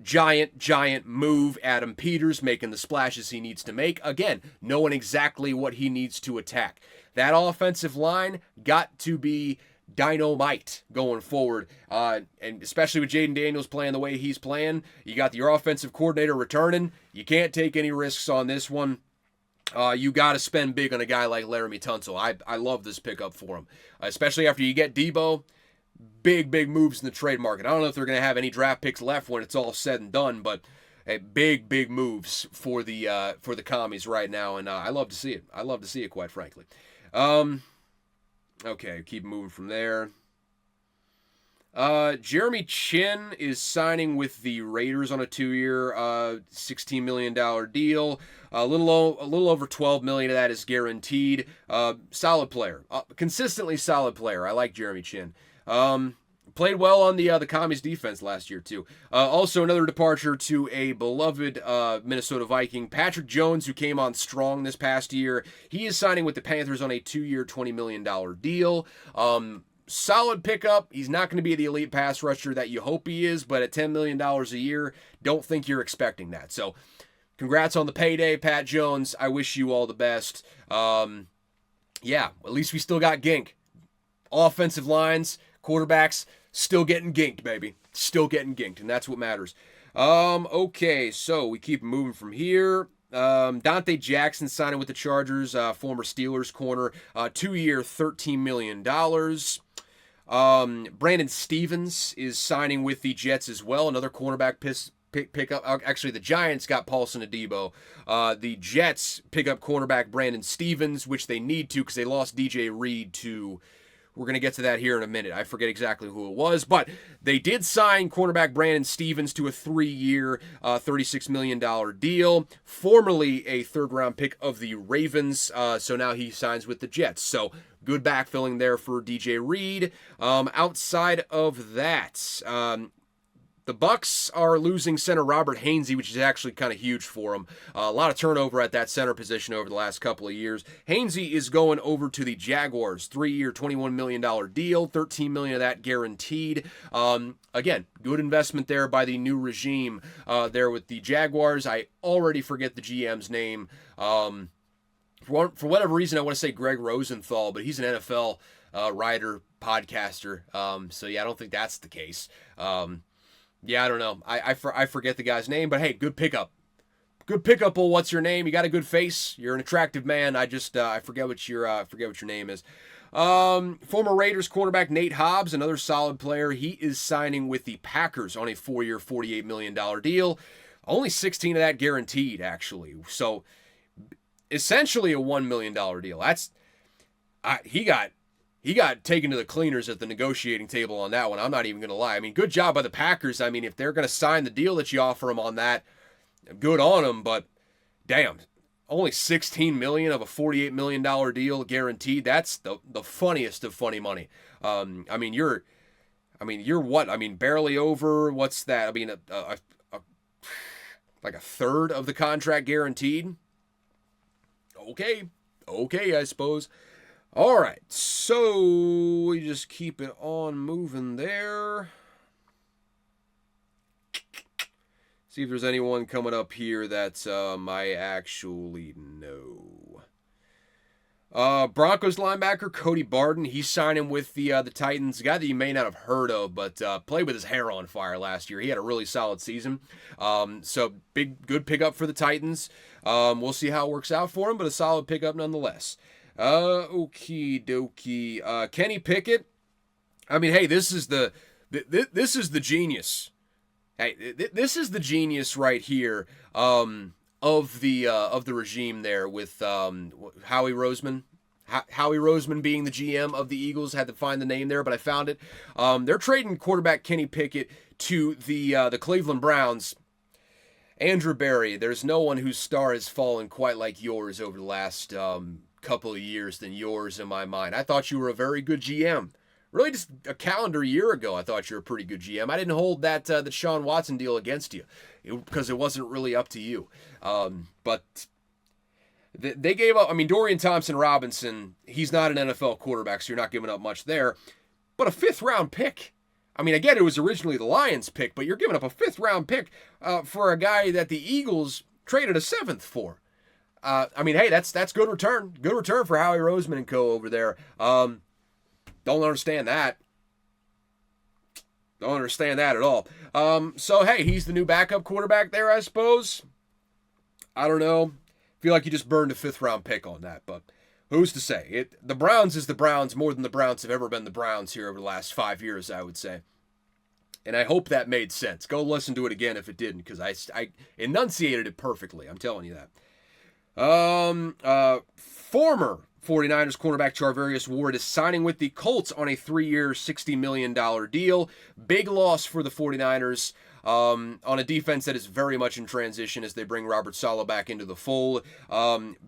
Giant move. Adam Peters making the splashes he needs to make. Again, knowing exactly what he needs to attack. That offensive line got to be dynamite going forward. And especially with Jaden Daniels playing the way he's playing. You got your offensive coordinator returning. You can't take any risks on this one. You got to spend big on a guy like Laramie Tunsil. I love this pickup for him, especially after you get Debo. Big moves in the trade market. I don't know if they're going to have any draft picks left when it's all said and done, but big moves for the commies right now, and I love to see it. I love to see it, quite frankly. Okay, keep moving from there. Jeremy Chin is signing with the Raiders on a 2-year, $16 million deal. A little over $12 million of that is guaranteed. Solid player, consistently solid player. I like Jeremy Chin. Played well on the Commies defense last year too. Also another departure to a beloved Minnesota Viking, Patrick Jones, who came on strong this past year. He is signing with the Panthers on a 2-year, $20 million deal. Solid pickup. He's not going to be the elite pass rusher that you hope he is, but at $10 million a year, don't think you're expecting that. So congrats on the payday, Pat Jones. I wish you all the best. At least we still got Gink. Offensive lines, quarterbacks, still getting ginked, baby. Still getting ginked, and that's what matters. Okay, so we keep moving from here. Dante Jackson signing with the Chargers, former Steelers corner, 2-year, $13 million. Brandon Stevens is signing with the Jets as well, another cornerback pickup. Actually, the Giants got Paulson Adebo. The Jets pick up cornerback Brandon Stevens, which they need to because they lost DJ Reed to... We're going to get to that here in a minute. I forget exactly who it was, but they did sign cornerback Brandon Stevens to a 3-year, $36 million deal. Formerly a third-round pick of the Ravens, so now he signs with the Jets. So good backfilling there for DJ Reed. Outside of that, the Bucs are losing center Robert Hainsey, which is actually kind of huge for them. A lot of turnover at that center position over the last couple of years. Hainsey is going over to the Jaguars, 3-year, $21 million deal, $13 million of that guaranteed. Again, good investment there by the new regime there with the Jaguars. I already forget the GM's name. For whatever reason, I want to say Greg Rosenthal, but he's an NFL writer, podcaster. I don't think that's the case. I don't know. I forget the guy's name, but hey, good pickup. Good pickup. Well, what's your name? You got a good face. You're an attractive man. I forget what your name is. Former Raiders cornerback Nate Hobbs, another solid player. He is signing with the Packers on a 4-year, $48 million deal. Only 16 of that guaranteed, actually. So essentially a $1 million deal. He got taken to the cleaners at the negotiating table on that one. I'm not even going to lie. I mean, good job by the Packers. I mean, if they're going to sign the deal that you offer them on that, good on them. But damn, only $16 million of a $48 million deal guaranteed. That's the funniest of funny money. You're what? I mean, barely over. What's that? I mean, like a third of the contract guaranteed. Okay, I suppose. All right, so we just keep it on moving there. See if there's anyone coming up here that I actually know. Broncos linebacker Cody Barton, he's signing with the Titans. A guy that you may not have heard of, but played with his hair on fire last year. He had a really solid season. So good pickup for the Titans. We'll see how it works out for him, but a solid pickup nonetheless. Okie dokie. Kenny Pickett. I mean, hey, this is the genius. Hey, this is the genius right here. Of the regime there with Howie Roseman. Howie Roseman being the GM of the Eagles, had to find the name there, but I found it. They're trading quarterback Kenny Pickett to the Cleveland Browns. Andrew Berry, there's no one whose star has fallen quite like yours over the last couple of years than yours in my mind. I thought you were a very good GM. Really, just a calendar year ago, I thought you were a pretty good GM. I didn't hold that Sean Watson deal against you because it wasn't really up to you. But they gave up. I mean, Dorian Thompson-Robinson, he's not an NFL quarterback, so you're not giving up much there. But a fifth-round pick. I mean, again, it was originally the Lions' pick, but you're giving up a fifth-round pick for a guy that the Eagles traded a seventh for. I mean, hey, that's good return. Good return for Howie Roseman and co. over there. Don't understand that. Don't understand that at all. So, hey, he's the new backup quarterback there, I suppose. I don't know. Feel like you just burned a fifth-round pick on that, but who's to say? The Browns is the Browns more than the Browns have ever been the Browns here over the last 5 years, I would say. And I hope that made sense. Go listen to it again if it didn't, because I enunciated it perfectly. I'm telling you that. Former 49ers cornerback Charvarius Ward is signing with the Colts on a 3-year, $60 million deal. Big loss for the 49ers on a defense that is very much in transition as they bring Robert Saleh back into the fold.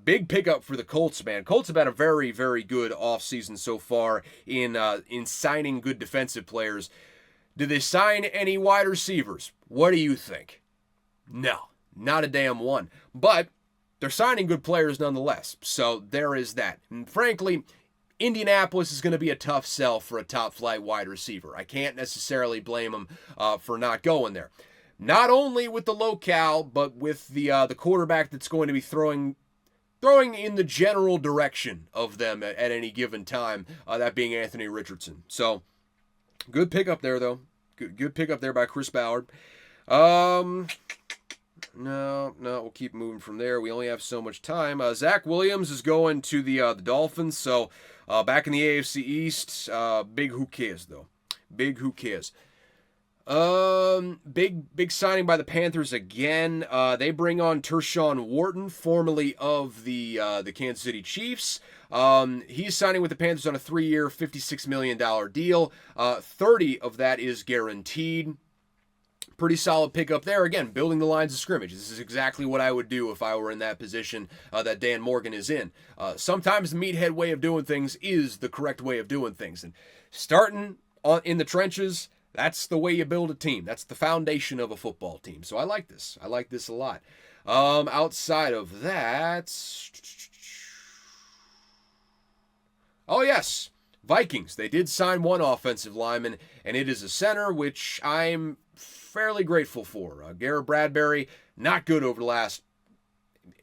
Big pickup for the Colts, man. Colts have had a very, very good offseason so far in signing good defensive players. Did they sign any wide receivers? What do you think? No, not a damn one. But they're signing good players nonetheless, so there is that. And frankly, Indianapolis is going to be a tough sell for a top-flight wide receiver. I can't necessarily blame them for not going there. Not only with the locale, but with the quarterback that's going to be throwing in the general direction of them at any given time, that being Anthony Richardson. So, good pickup there, though. Good pickup there by Chris Ballard. No, we'll keep moving from there. We only have so much time. Zach Williams is going to the Dolphins, so back in the AFC East. Big who cares, though. Big who cares. Big signing by the Panthers again. They bring on Tershawn Wharton, formerly of the Kansas City Chiefs. He's signing with the Panthers on a 3-year, $56 million deal. 30 of that is guaranteed. Pretty solid pickup there. Again, building the lines of scrimmage. This is exactly what I would do if I were in that position that Dan Morgan is in. Sometimes the meathead way of doing things is the correct way of doing things. And starting in the trenches, that's the way you build a team. That's the foundation of a football team. So I like this. I like this a lot. Outside of that... Oh, yes. Vikings. They did sign one offensive lineman, and it is a center, which I'm fairly grateful for. Garrett Bradbury, not good over the last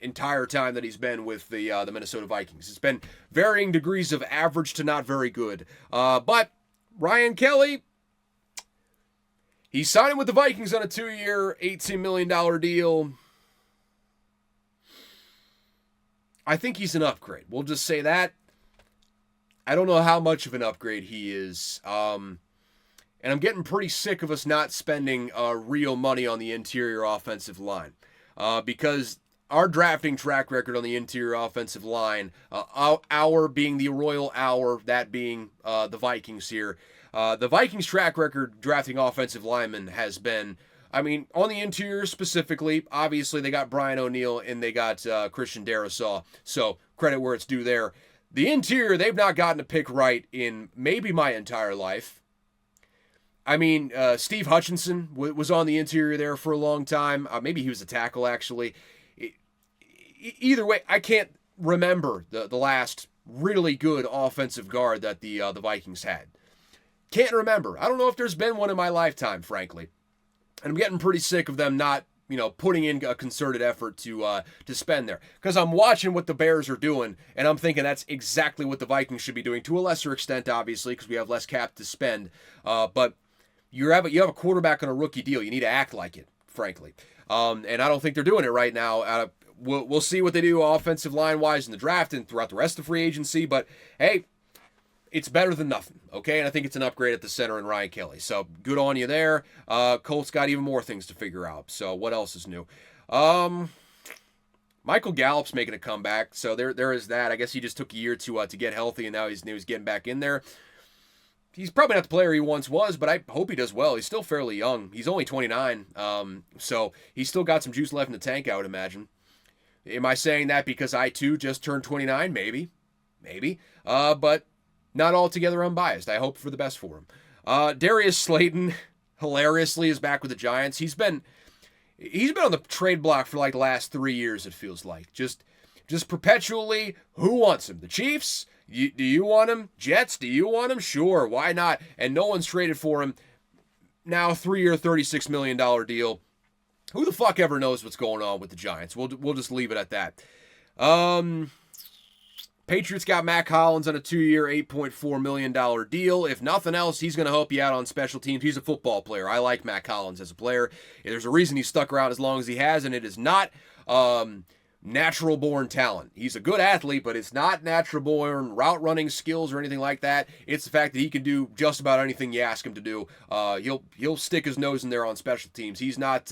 entire time that he's been with the Minnesota Vikings. It's been varying degrees of average to not very good. But Ryan Kelly, he's signing with the Vikings on a 2-year, $18 million deal. I think he's an upgrade. We'll just say that. I don't know how much of an upgrade he is. And I'm getting pretty sick of us not spending real money on the interior offensive line. Because our drafting track record on the interior offensive line, our being the Royal Hour, that being the Vikings here, the Vikings track record drafting offensive linemen has been, I mean, on the interior specifically, obviously they got Brian O'Neill and they got Christian Darrisaw, so credit where it's due there. The interior, they've not gotten a pick right in maybe my entire life. I mean, Steve Hutchinson was on the interior there for a long time. Maybe he was a tackle, actually. Either way, I can't remember the last really good offensive guard that the Vikings had. Can't remember. I don't know if there's been one in my lifetime, frankly. And I'm getting pretty sick of them not putting in a concerted effort to spend there. Because I'm watching what the Bears are doing, and I'm thinking that's exactly what the Vikings should be doing, to a lesser extent, obviously, because we have less cap to spend. But you have a quarterback on a rookie deal. You need to act like it, frankly. And I don't think they're doing it right now. We'll see what they do offensive line-wise in the draft and throughout the rest of free agency. But, hey, it's better than nothing, okay? And I think it's an upgrade at the center in Ryan Kelly. So good on you there. Colts got even more things to figure out. So what else is new? Michael Gallup's making a comeback. So there is that. I guess he just took a year to get healthy, and now he's getting back in there. He's probably not the player he once was, but I hope he does well. He's still fairly young. He's only 29, so he's still got some juice left in the tank, I would imagine. Am I saying that because I, too, just turned 29? Maybe. But not altogether unbiased. I hope for the best for him. Darius Slayton, hilariously, is back with the Giants. He's been on the trade block for like the last 3 years, it feels like. Just perpetually, who wants him? The Chiefs? Do you want him? Jets? Do you want him? Sure, why not? And no one's traded for him. Now, 3-year, $36 million deal. Who the fuck ever knows what's going on with the Giants? We'll just leave it at that. Patriots got Mac Hollins on a 2-year, $8.4 million deal. If nothing else, he's going to help you out on special teams. He's a football player. I like Mac Hollins as a player. There's a reason he's stuck around as long as he has, and it is not natural-born talent. He's a good athlete, but it's not natural-born route-running skills or anything like that. It's the fact that he can do just about anything you ask him to do. He'll stick his nose in there on special teams. He's not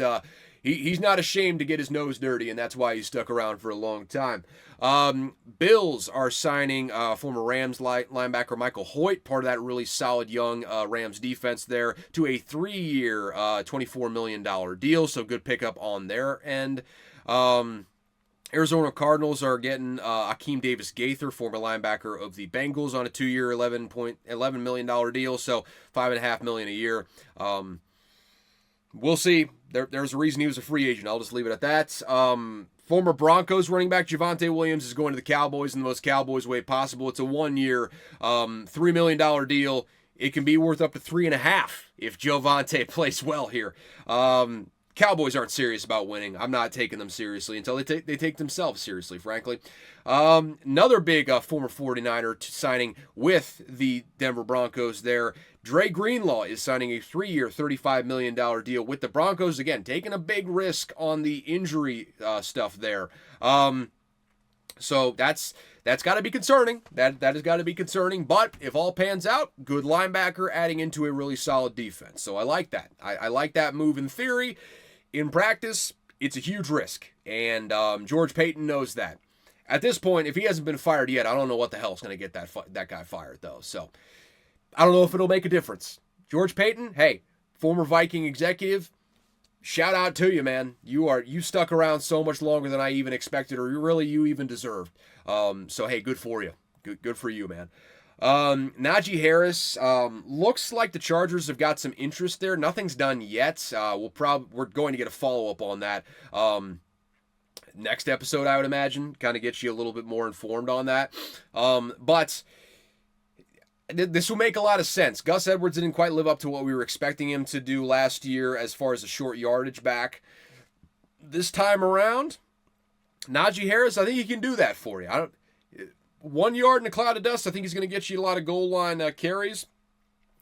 ashamed to get his nose dirty, and that's why he's stuck around for a long time. Bills are signing former Rams linebacker Michael Hoyt, part of that really solid young Rams defense there, to a 3-year, $24 million deal, so good pickup on their end. Arizona Cardinals are getting Akeem Davis-Gaither, former linebacker of the Bengals, on a 2-year, $11 million deal, so $5.5 million a year. We'll see. There's a reason he was a free agent. I'll just leave it at that. Former Broncos running back Devante Williams is going to the Cowboys in the most Cowboys way possible. It's a 1-year, $3 million deal. It can be worth up to $3.5 million if Devante plays well here. Cowboys aren't serious about winning. I'm not taking them seriously until they take themselves seriously, frankly. Another big former 49er signing with the Denver Broncos there. Dre Greenlaw is signing a 3-year, $35 million deal with the Broncos. Again, taking a big risk on the injury stuff there. So that's got to be concerning. That has got to be concerning. But if all pans out, good linebacker adding into a really solid defense. So I like that. I like that move in theory. In practice, it's a huge risk. And George Paton knows that. At this point, if he hasn't been fired yet, I don't know what the hell is going to get that guy fired, though. So I don't know if it'll make a difference. George Paton, hey, former Viking executive, shout out to you, man. You stuck around so much longer than I even expected, or you even deserved. So hey, good for you. Good for you, man. Najee Harris, looks like the Chargers have got some interest there. Nothing's done yet. We're going to get a follow-up on that. Next episode, I would imagine, kind of gets you a little bit more informed on that. But this will make a lot of sense. Gus Edwards didn't quite live up to what we were expecting him to do last year as far as a short yardage back. This time around, Najee Harris, I think he can do that for you. 1 yard in a cloud of dust, I think he's going to get you a lot of goal line carries.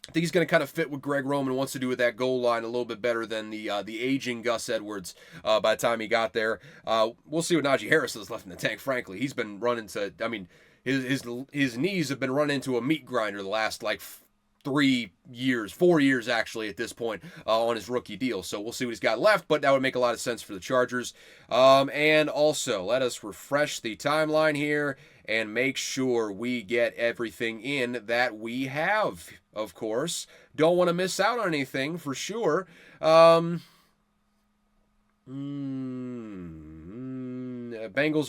I think he's going to kind of fit what Greg Roman wants to do with that goal line a little bit better than the aging Gus Edwards by the time he got there. We'll see what Najee Harris has left in the tank, frankly. He's been running to, his knees have been running into a meat grinder the last 4 years actually at this point on his rookie deal. So we'll see what he's got left, but that would make a lot of sense for the Chargers. And also, let us refresh the timeline here and make sure we get everything in that we have, of course. Don't want to miss out on anything, for sure. Bengals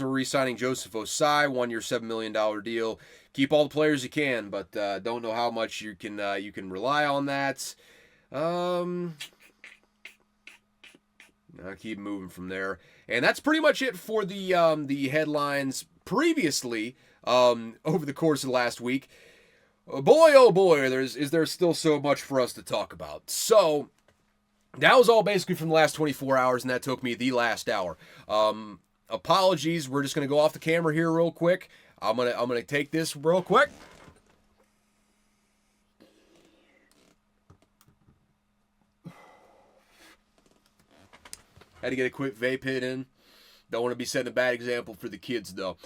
are re-signing Joseph Osai, 1-year, $7 million deal. Keep all the players you can, but don't know how much you can rely on that. I'll keep moving from there. And that's pretty much it for the headlines previously over the course of the last week. Boy, oh boy, is there still so much for us to talk about. So, that was all basically from the last 24 hours, and that took me the last hour. Apologies. We're just going to go off the camera here real quick. I'm gonna take this real quick. Had to get a quick vape hit in. Don't want to be setting a bad example for the kids though.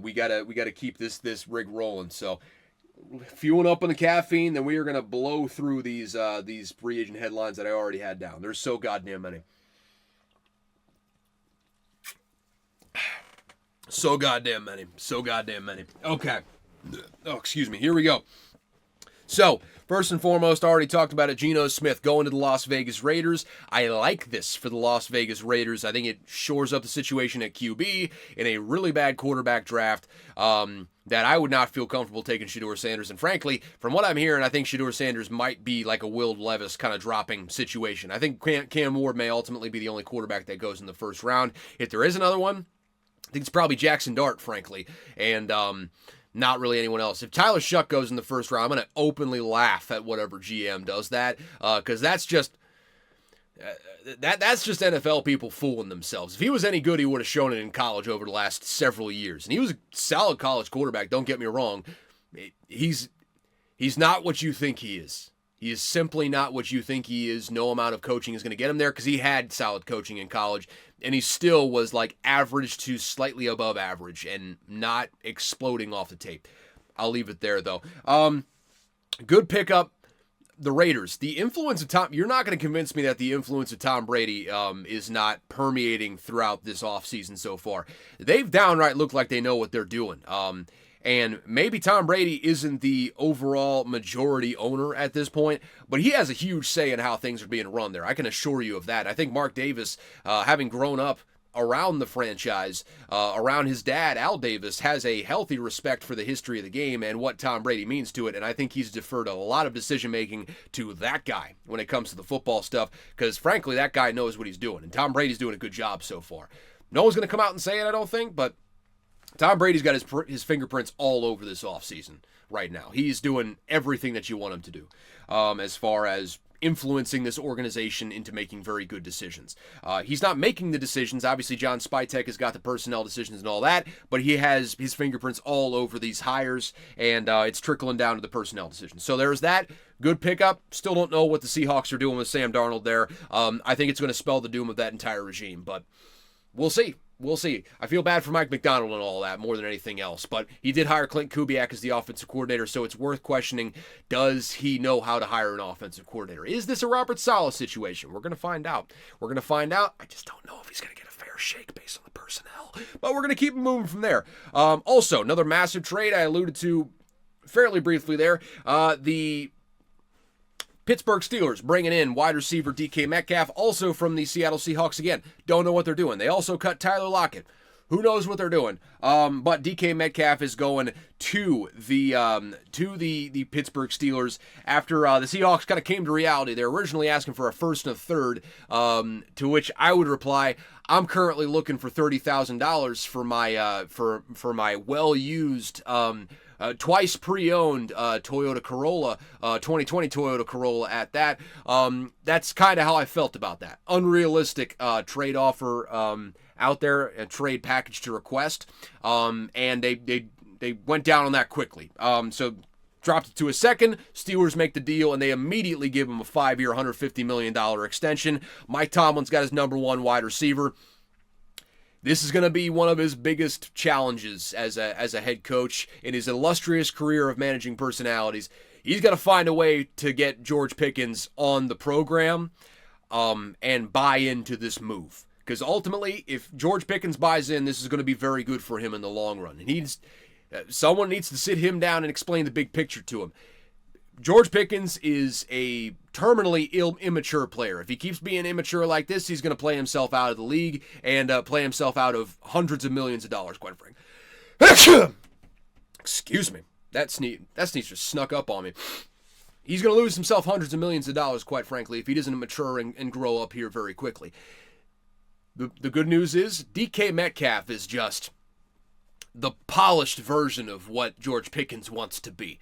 We gotta keep this rig rolling. So fueling up on the caffeine, then we are gonna blow through these free agent headlines that I already had down. There's so goddamn many. So goddamn many. So goddamn many. Okay. Oh, excuse me. Here we go. So, first and foremost, I already talked about it. Geno Smith going to the Las Vegas Raiders. I like this for the Las Vegas Raiders. I think it shores up the situation at QB in a really bad quarterback draft that I would not feel comfortable taking Shedeur Sanders. And frankly, from what I'm hearing, I think Shedeur Sanders might be like a Will Levis kind of dropping situation. I think Cam Ward may ultimately be the only quarterback that goes in the first round. If there is another one, I think it's probably Jackson Dart, frankly. And not really anyone else. If Tyler Shuck goes in the first round, I'm going to openly laugh at whatever GM does that, because that's just that's just NFL people fooling themselves. If he was any good, he would have shown it in college over the last several years. And he was a solid college quarterback, don't get me wrong. He's not what you think he is. He is simply not what you think he is. No amount of coaching is going to get him there, because he had solid coaching in college, and he still was like average to slightly above average and not exploding off the tape. I'll leave it there, though. Good pickup. The Raiders. The influence of Tom... You're not going to convince me that the influence of Tom Brady is not permeating throughout this offseason so far. They've downright looked like they know what they're doing. And maybe Tom Brady isn't the overall majority owner at this point, but he has a huge say in how things are being run there. I can assure you of that. I think Mark Davis, having grown up around the franchise, around his dad, Al Davis, has a healthy respect for the history of the game and what Tom Brady means to it, and I think he's deferred a lot of decision-making to that guy when it comes to the football stuff, because frankly, that guy knows what he's doing, and Tom Brady's doing a good job so far. No one's going to come out and say it, I don't think, but Tom Brady's got his fingerprints all over this offseason right now. He's doing everything that you want him to do as far as influencing this organization into making very good decisions. He's not making the decisions. Obviously, John Spytek has got the personnel decisions and all that, but he has his fingerprints all over these hires, and it's trickling down to the personnel decisions. So there's that. Good pickup. Still don't know what the Seahawks are doing with Sam Darnold there. I think it's going to spell the doom of that entire regime, but we'll see. We'll see. I feel bad for Mike McDonald and all that more than anything else, but he did hire Clint Kubiak as the offensive coordinator, so it's worth questioning, does he know how to hire an offensive coordinator? Is this a Robert Saleh situation? We're going to find out. We're going to find out. I just don't know if he's going to get a fair shake based on the personnel, but we're going to keep moving from there. Also, another massive trade I alluded to fairly briefly there. The Pittsburgh Steelers bringing in wide receiver DK Metcalf, also from the Seattle Seahawks again. Don't know what they're doing. They also cut Tyler Lockett. Who knows what they're doing? But DK Metcalf is going to the Pittsburgh Steelers after the Seahawks kind of came to reality. They're originally asking for a first and a third, to which I would reply, I'm currently looking for $30,000 for my well-used twice pre-owned Toyota Corolla, 2020 Toyota Corolla at that. That's kind of how I felt about that. Unrealistic trade offer out there, a trade package to request, and they went down on that quickly. So dropped it to a second. Steelers make the deal, and they immediately give him a 5-year, $150 million extension. Mike Tomlin's got his number one wide receiver. This is going to be one of his biggest challenges as a head coach in his illustrious career of managing personalities. He's got to find a way to get George Pickens on the program and buy into this move. Because ultimately, if George Pickens buys in, this is going to be very good for him in the long run. Someone needs to sit him down and explain the big picture to him. George Pickens is a terminally immature player. If he keeps being immature like this, he's going to play himself out of the league and play himself out of hundreds of millions of dollars, quite frankly. Excuse me. That sneeze just snuck up on me. He's going to lose himself hundreds of millions of dollars, quite frankly, if he doesn't mature and grow up here very quickly. The good news is DK Metcalf is just the polished version of what George Pickens wants to be.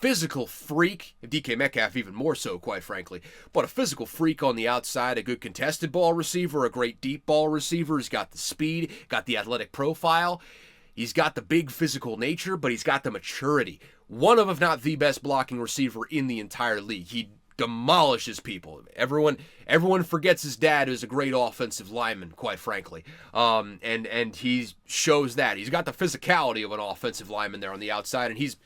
physical freak, DK Metcalf even more so, quite frankly, but a physical freak on the outside, a good contested ball receiver, a great deep ball receiver. He's got the speed, got the athletic profile. He's got the big physical nature, but he's got the maturity. One of, if not the best blocking receiver in the entire league. He demolishes people. Everyone forgets his dad, who's a great offensive lineman, quite frankly. And he shows that. He's got the physicality of an offensive lineman there on the outside, and he's,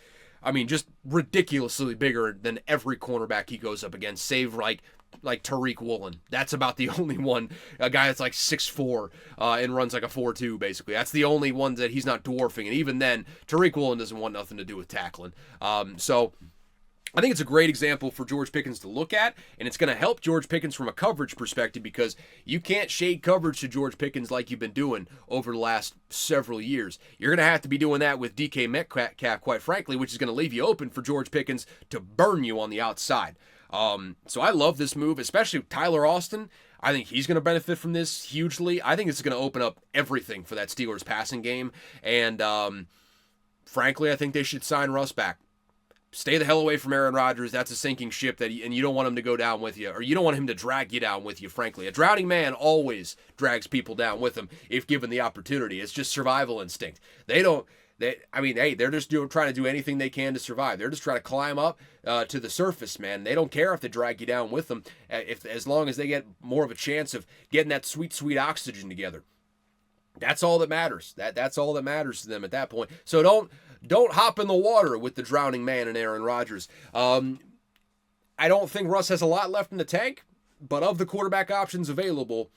just ridiculously bigger than every cornerback he goes up against, save like Tariq Woolen. That's about the only one, a guy that's like 6'4", and runs like a 4.2, basically. That's the only one that he's not dwarfing, and even then, Tariq Woolen doesn't want nothing to do with tackling. So I think it's a great example for George Pickens to look at, and it's going to help George Pickens from a coverage perspective, because you can't shade coverage to George Pickens like you've been doing over the last several years. You're going to have to be doing that with DK Metcalf, quite frankly, which is going to leave you open for George Pickens to burn you on the outside. So I love this move, especially Tyler Austin. I think he's going to benefit from this hugely. I think it's going to open up everything for that Steelers passing game, and frankly, I think they should sign Russ back. Stay the hell away from Aaron Rodgers. That's a sinking ship, and you don't want him to go down with you, or you don't want him to drag you down with you, frankly. A drowning man always drags people down with him if given the opportunity. It's just survival instinct. They're just trying to do anything they can to survive. They're just trying to climb up to the surface, man. They don't care if they drag you down with them, as long as they get more of a chance of getting that sweet, sweet oxygen together. That's all that matters. That's all that matters to them at that point. So don't hop in the water with the drowning man and Aaron Rodgers. I don't think Russ has a lot left in the tank, but of the quarterback options available,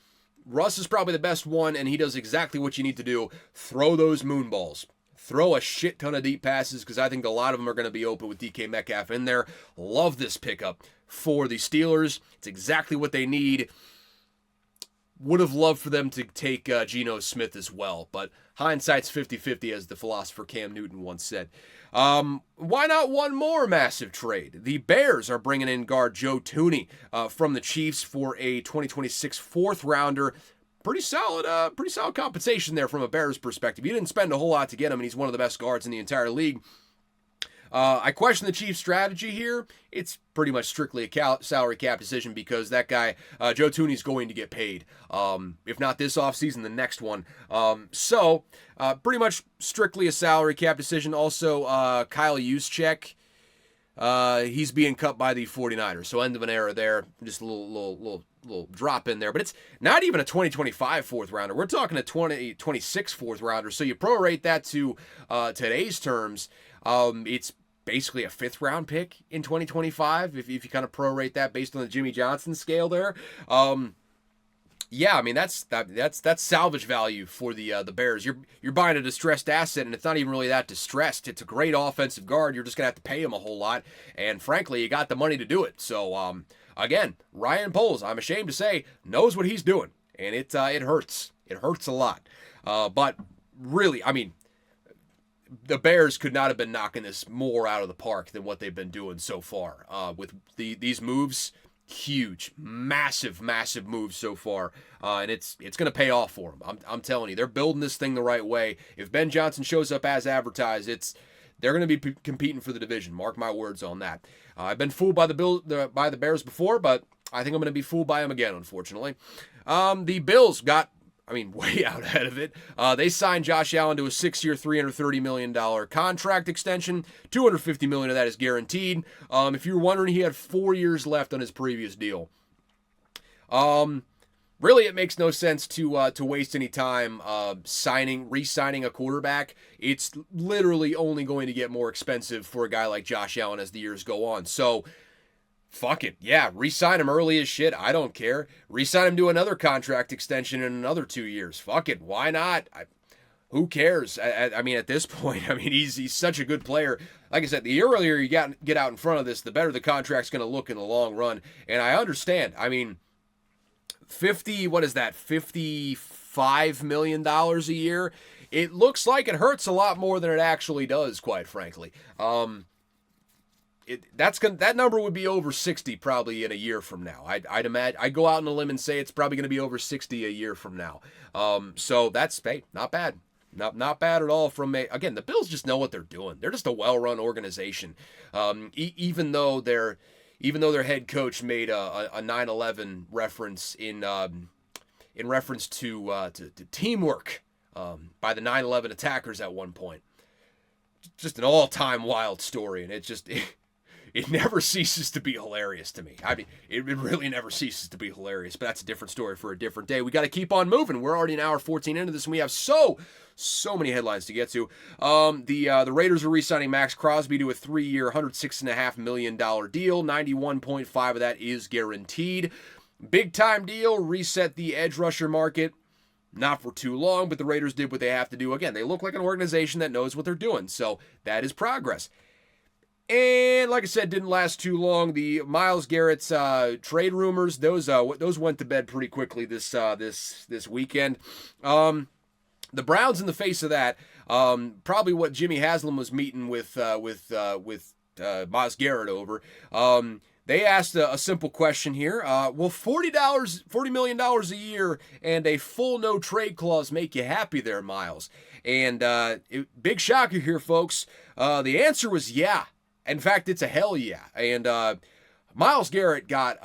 Russ is probably the best one, and he does exactly what you need to do. Throw those moon balls. Throw a shit ton of deep passes, because I think a lot of them are going to be open with DK Metcalf in there. Love this pickup for the Steelers. It's exactly what they need. Would have loved for them to take Geno Smith as well, but hindsight's 50-50, as the philosopher Cam Newton once said. Why not one more massive trade? The Bears are bringing in guard Joe Thuney from the Chiefs for a 2026 fourth rounder. Pretty solid compensation there from a Bears perspective. You didn't spend a whole lot to get him, and he's one of the best guards in the entire league. I question the Chiefs' strategy here. It's pretty much strictly a salary cap decision, because that guy, Joe Thuney's going to get paid. If not this offseason, the next one. So pretty much strictly a salary cap decision. Also, Kyle Juszczyk, he's being cut by the 49ers. So end of an era there. Just a little drop in there. But it's not even a 2025 fourth rounder. We're talking a 2026 fourth rounder. So you prorate that to today's terms. It's basically a fifth round pick in 2025, if you kind of prorate that based on the Jimmy Johnson scale there. That's salvage value for the Bears. You're buying a distressed asset, and it's not even really that distressed. It's a great offensive guard. You're just gonna have to pay him a whole lot, and frankly, you got the money to do it. So again, Ryan Poles, I'm ashamed to say, knows what he's doing, and it hurts. It hurts a lot. But really, the Bears could not have been knocking this more out of the park than what they've been doing so far. With these moves, huge, massive moves so far, and it's going to pay off for them. I'm telling you, they're building this thing the right way. If Ben Johnson shows up as advertised, they're going to be competing for the division. Mark my words on that. I've been fooled by the Bears before, but I think I'm going to be fooled by them again, unfortunately. The Bills got way out ahead of it. They signed Josh Allen to a 6-year, $330 million contract extension. $250 million of that is guaranteed. If you were wondering, he had 4 years left on his previous deal. Really, it makes no sense to waste any time re-signing a quarterback. It's literally only going to get more expensive for a guy like Josh Allen as the years go on. So, fuck it. Yeah, re-sign him early as shit. I don't care. Re-sign him to another contract extension in another 2 years. Fuck it. Why not? Who cares? At this point, he's such a good player. Like I said, the earlier you get out in front of this, the better the contract's going to look in the long run. And I understand. $55 million a year. It looks like it hurts a lot more than it actually does, quite frankly. That number would be over 60 probably in a year from now. I'd imagine. I'd go out on a limb and say it's probably going to be over 60 a year from now. So that's not bad. Not bad at all from a, again, the Bills just know what they're doing. They're just a well-run organization. Even though their head coach made a 9/11 reference in reference to teamwork by the 9/11 attackers at one point. Just an all-time wild story, and it never ceases to be hilarious to me. I mean, it really never ceases to be hilarious, but that's a different story for a different day. We got to keep on moving. We're already an hour 14 into this, and we have so many headlines to get to. The Raiders are re-signing Max Crosby to a 3-year, $106.5 million deal. 91.5 of that is guaranteed. Big-time deal, reset the edge rusher market. Not for too long, but the Raiders did what they have to do. Again, they look like an organization that knows what they're doing, so that is progress. And like I said, didn't last too long. The Myles Garrett's trade rumors, those went to bed pretty quickly this weekend. The Browns, in the face of that, probably what Jimmy Haslam was meeting with Myles Garrett over. They asked a simple question here. Will $40 million a year and a full no trade clause make you happy there, Myles? And big shocker here, folks. The answer was yeah. In fact, it's a hell yeah. And Myles Garrett got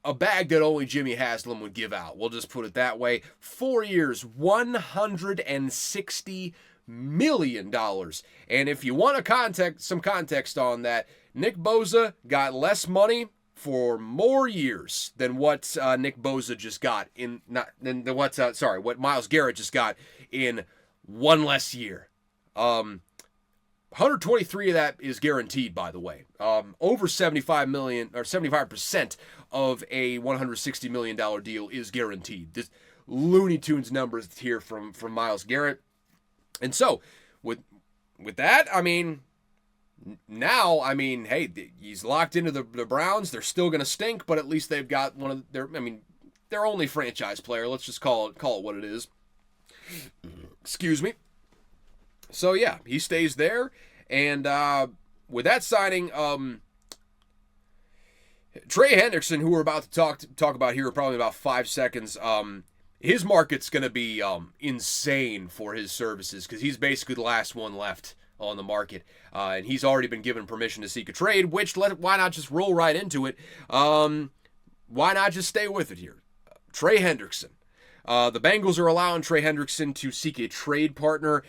a bag that only Jimmy Haslam would give out. We'll just put it that way. 4 years, $160 million. And if you want some context on that, Nick Bosa got less money for more years than what Nick Bosa just got what Myles Garrett just got in one less year. 123 of that is guaranteed, by the way. Over 75 million or 75% of a $160 million deal is guaranteed. This Looney Tunes numbers here from Myles Garrett. And so with that, I mean, now, I mean, hey, he's locked into the Browns. They're still going to stink, but at least they've got one of their, I mean, their only franchise player. Let's just call it what it is. Excuse me. So yeah, he stays there, and with that signing, Trey Hendrickson, who we're about to talk about here, probably about 5 seconds. His market's going to be insane for his services because he's basically the last one left on the market, and he's already been given permission to seek a trade. Why not just roll right into it? Why not just stay with it here? Trey Hendrickson. The Bengals are allowing Trey Hendrickson to seek a trade partner.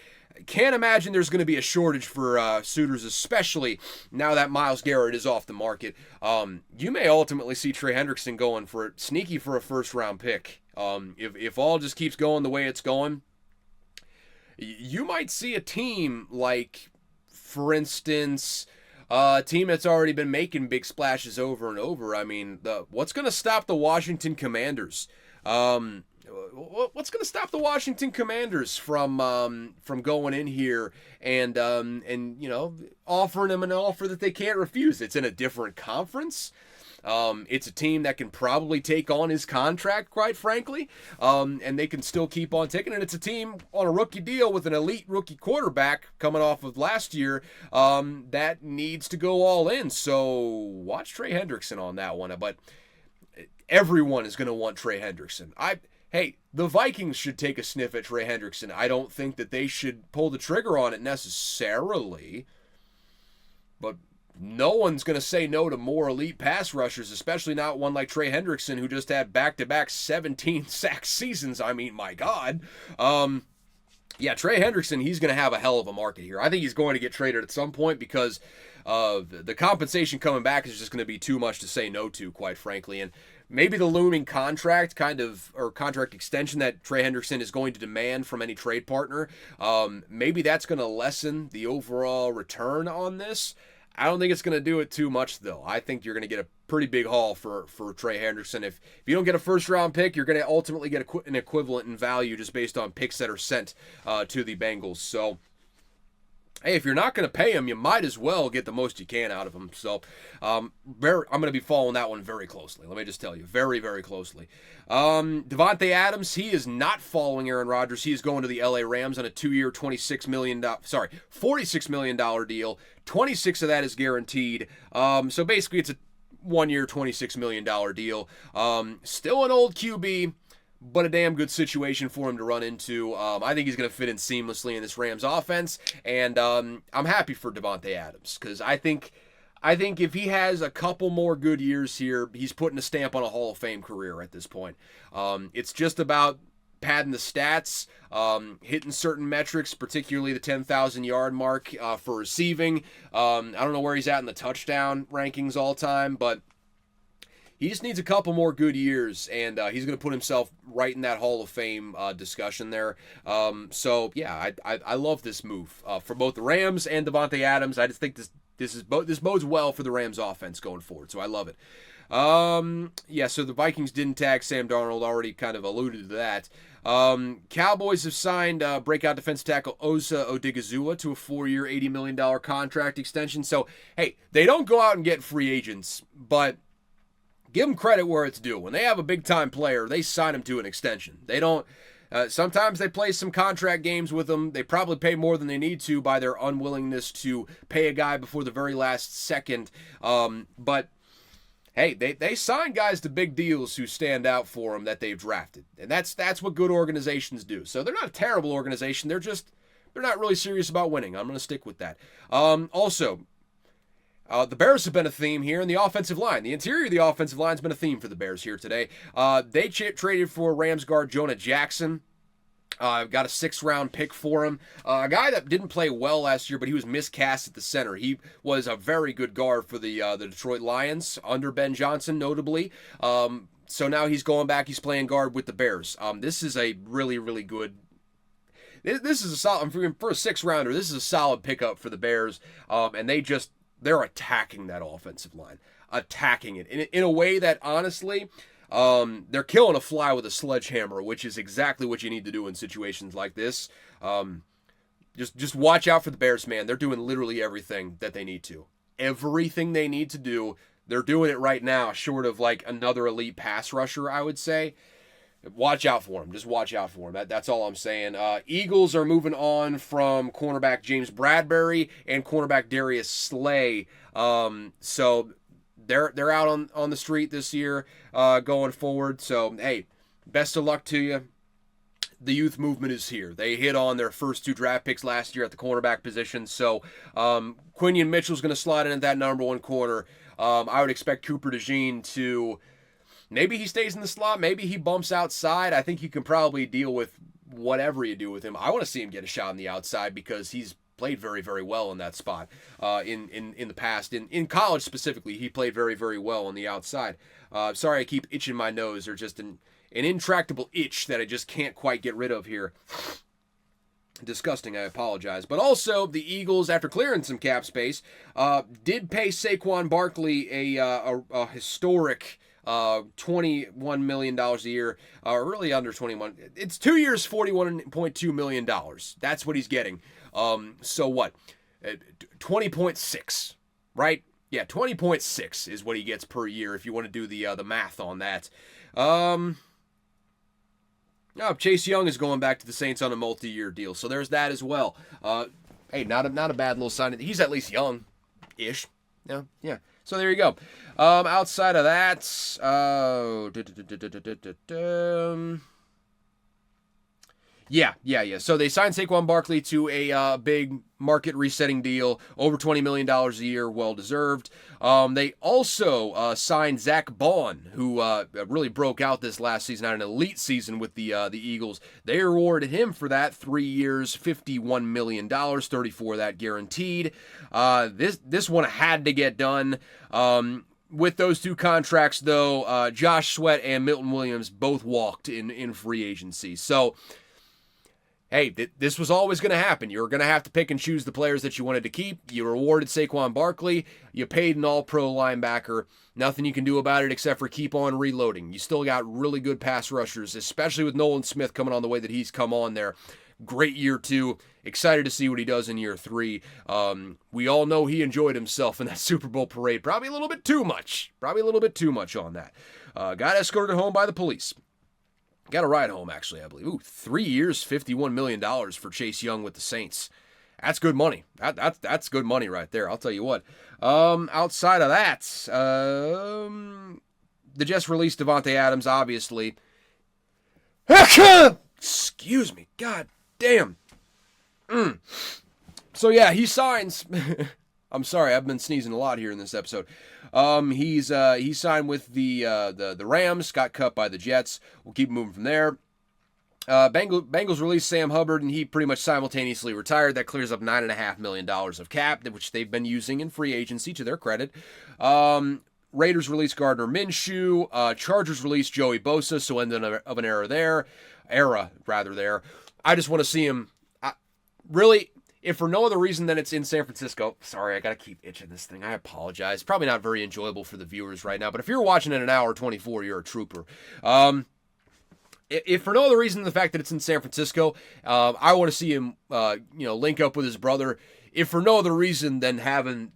Can't imagine there's going to be a shortage for suitors, especially now that Myles Garrett is off the market. You may ultimately see Trey Hendrickson going for a first-round pick. If all just keeps going the way it's going, you might see a team like, for instance, a team that's already been making big splashes over and over. I mean, what's going to stop the Washington Commanders? What's going to stop the Washington Commanders from going in here and offering them an offer that they can't refuse? It's in a different conference. It's a team that can probably take on his contract, quite frankly, and they can still keep on taking it. It's a team on a rookie deal with an elite rookie quarterback coming off of last year that needs to go all in. So watch Trey Hendrickson on that one. But everyone is going to want Trey Hendrickson. Hey, the Vikings should take a sniff at Trey Hendrickson. I don't think that they should pull the trigger on it necessarily, but no one's going to say no to more elite pass rushers, especially not one like Trey Hendrickson, who just had back-to-back 17-sack seasons. I mean, my God. Yeah, Trey Hendrickson, he's going to have a hell of a market here. I think he's going to get traded at some point because the compensation coming back is just going to be too much to say no to, quite frankly. And maybe the looming contract contract extension that Trey Hendrickson is going to demand from any trade partner, maybe that's going to lessen the overall return on this. I don't think it's going to do it too much, though. I think you're going to get a pretty big haul for Trey Hendrickson. If you don't get a first-round pick, you're going to ultimately get an equivalent in value just based on picks that are sent to the Bengals. So, hey, if you're not going to pay him, you might as well get the most you can out of him. So, I'm going to be following that one very closely. Let me just tell you, very, very closely. Devante Adams, he is not following Aaron Rodgers. He is going to the LA Rams on a 2-year, $46 million deal. 26 of that is guaranteed. So basically, it's a 1-year, $26 million deal. Still an old QB. but a damn good situation for him to run into. I think he's going to fit in seamlessly in this Rams offense, and I'm happy for Devante Adams because I think if he has a couple more good years here, he's putting a stamp on a Hall of Fame career at this point. It's just about padding the stats, hitting certain metrics, particularly the 10,000-yard mark for receiving. I don't know where he's at in the touchdown rankings all time, but he just needs a couple more good years, and he's going to put himself right in that Hall of Fame discussion there. So, yeah, I love this move for both the Rams and Devante Adams. I just think this bodes well for the Rams offense going forward, so I love it. Yeah, so the Vikings didn't tag Sam Darnold, already kind of alluded to that. Cowboys have signed breakout defensive tackle Osa Odigizua to a 4-year, $80 million contract extension. So, hey, they don't go out and get free agents, but give them credit where it's due. When they have a big-time player, they sign him to an extension. They don't. Sometimes they play some contract games with them. They probably pay more than they need to by their unwillingness to pay a guy before the very last second. But hey, they sign guys to big deals who stand out for them that they've drafted, and that's what good organizations do. So they're not a terrible organization. They're not really serious about winning. I'm going to stick with that. Also, the Bears have been a theme here in the offensive line. The interior of the offensive line has been a theme for the Bears here today. They traded for Rams guard Jonah Jackson. Got a 6th-round pick for him. A guy that didn't play well last year, but he was miscast at the center. He was a very good guard for the Detroit Lions, under Ben Johnson, notably. So now he's going back. He's playing guard with the Bears. This is a really, really good... This is a solid... For a 6th-rounder, this is a solid pickup for the Bears. And they're attacking that offensive line. Attacking it. In a way that, honestly... they're killing a fly with a sledgehammer, which is exactly what you need to do in situations like this. Just watch out for the Bears, man. They're doing literally everything that they need to. Everything they need to do, they're doing it right now, short of like another elite pass rusher, I would say. Watch out for them. Just watch out for them. That's all I'm saying. Eagles are moving on from cornerback James Bradbury and cornerback Darius Slay. So... They're out on the street this year going forward. So, hey, best of luck to you. The youth movement is here. They hit on their first 2 draft picks last year at the cornerback position. So, Quinion Mitchell's going to slide in at that number 1 corner. I would expect Cooper DeJean to... Maybe he stays in the slot. Maybe he bumps outside. I think you can probably deal with whatever you do with him. I want to see him get a shot on the outside because he's played very, very well in that spot in the past. In college specifically, he played very, very well on the outside. Sorry I keep itching my nose. There's just an intractable itch that I just can't quite get rid of here. Disgusting, I apologize. But also, the Eagles, after clearing some cap space, did pay Saquon Barkley a historic $21 million a year, really under 21. It's 2 years, $41.2 million. That's what he's getting. So what? 20.6, right? Yeah, 20.6 is what he gets per year if you want to do the math on that. Chase Young is going back to the Saints on a multi-year deal, so there's that as well. Hey, not a bad little sign. He's at least young-ish. Yeah. So there you go. Outside of that, Yeah. So they signed Saquon Barkley to a big market resetting deal, over $20 million a year, well deserved. They also signed Zach Bond, who really broke out this last season, had an elite season with the Eagles. They rewarded him for that 3 years, $51 million, 34 of that guaranteed. This one had to get done. With those 2 contracts, though, Josh Sweat and Milton Williams both walked in free agency. So, hey, this was always going to happen. You were going to have to pick and choose the players that you wanted to keep. You rewarded Saquon Barkley. You paid an all-pro linebacker. Nothing you can do about it except for keep on reloading. You still got really good pass rushers, especially with Nolan Smith coming on the way that he's come on there. Great year 2. Excited to see what he does in year 3. We all know he enjoyed himself in that Super Bowl parade. Probably a little bit too much. On that. Got escorted home by the police. Got a ride home, actually, I believe. 3 years, $51 million for Chase Young with the Saints. That's good money. That's good money right there, I'll tell you what. Outside of that, the Jets released Devante Adams, obviously. Excuse me. God damn. So yeah, he signs. I'm sorry, I've been sneezing a lot here in this episode. He signed with the Rams, got cut by the Jets. We'll keep moving from there. Bengals released Sam Hubbard, and he pretty much simultaneously retired. That clears up $9.5 million of cap, which they've been using in free agency, to their credit. Raiders released Gardner Minshew. Chargers released Joey Bosa, so end of an era there. I just want to see him. Really, if for no other reason than it's in San Francisco. Sorry, I got to keep itching this thing. I apologize. Probably not very enjoyable for the viewers right now, but if you're watching at an hour 24, you're a trooper. If for no other reason than the fact that it's in San Francisco, I want to see him, link up with his brother. If for no other reason than having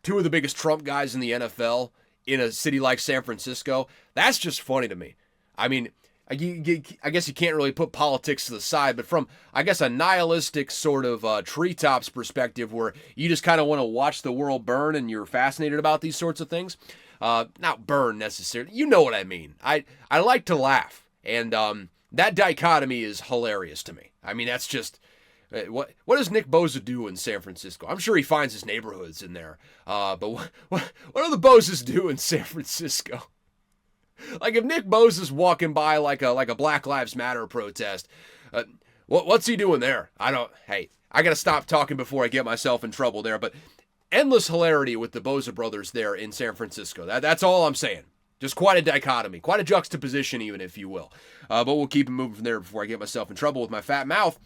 two of the biggest Trump guys in the NFL in a city like San Francisco, that's just funny to me. I mean, I guess you can't really put politics to the side, but from, I guess, a nihilistic sort of treetops perspective where you just kind of want to watch the world burn and you're fascinated about these sorts of things. Not burn necessarily. You know what I mean. I like to laugh. And that dichotomy is hilarious to me. I mean, that's just... What does Nick Bosa do in San Francisco? I'm sure he finds his neighborhoods in there. But what do the Bosas do in San Francisco? Like, if Nick Bosa's walking by like a Black Lives Matter protest, what's he doing there? I gotta stop talking before I get myself in trouble there. But endless hilarity with the Bosa brothers there in San Francisco. That's all I'm saying. Just quite a dichotomy, quite a juxtaposition even, if you will. But we'll keep it moving from there before I get myself in trouble with my fat mouth.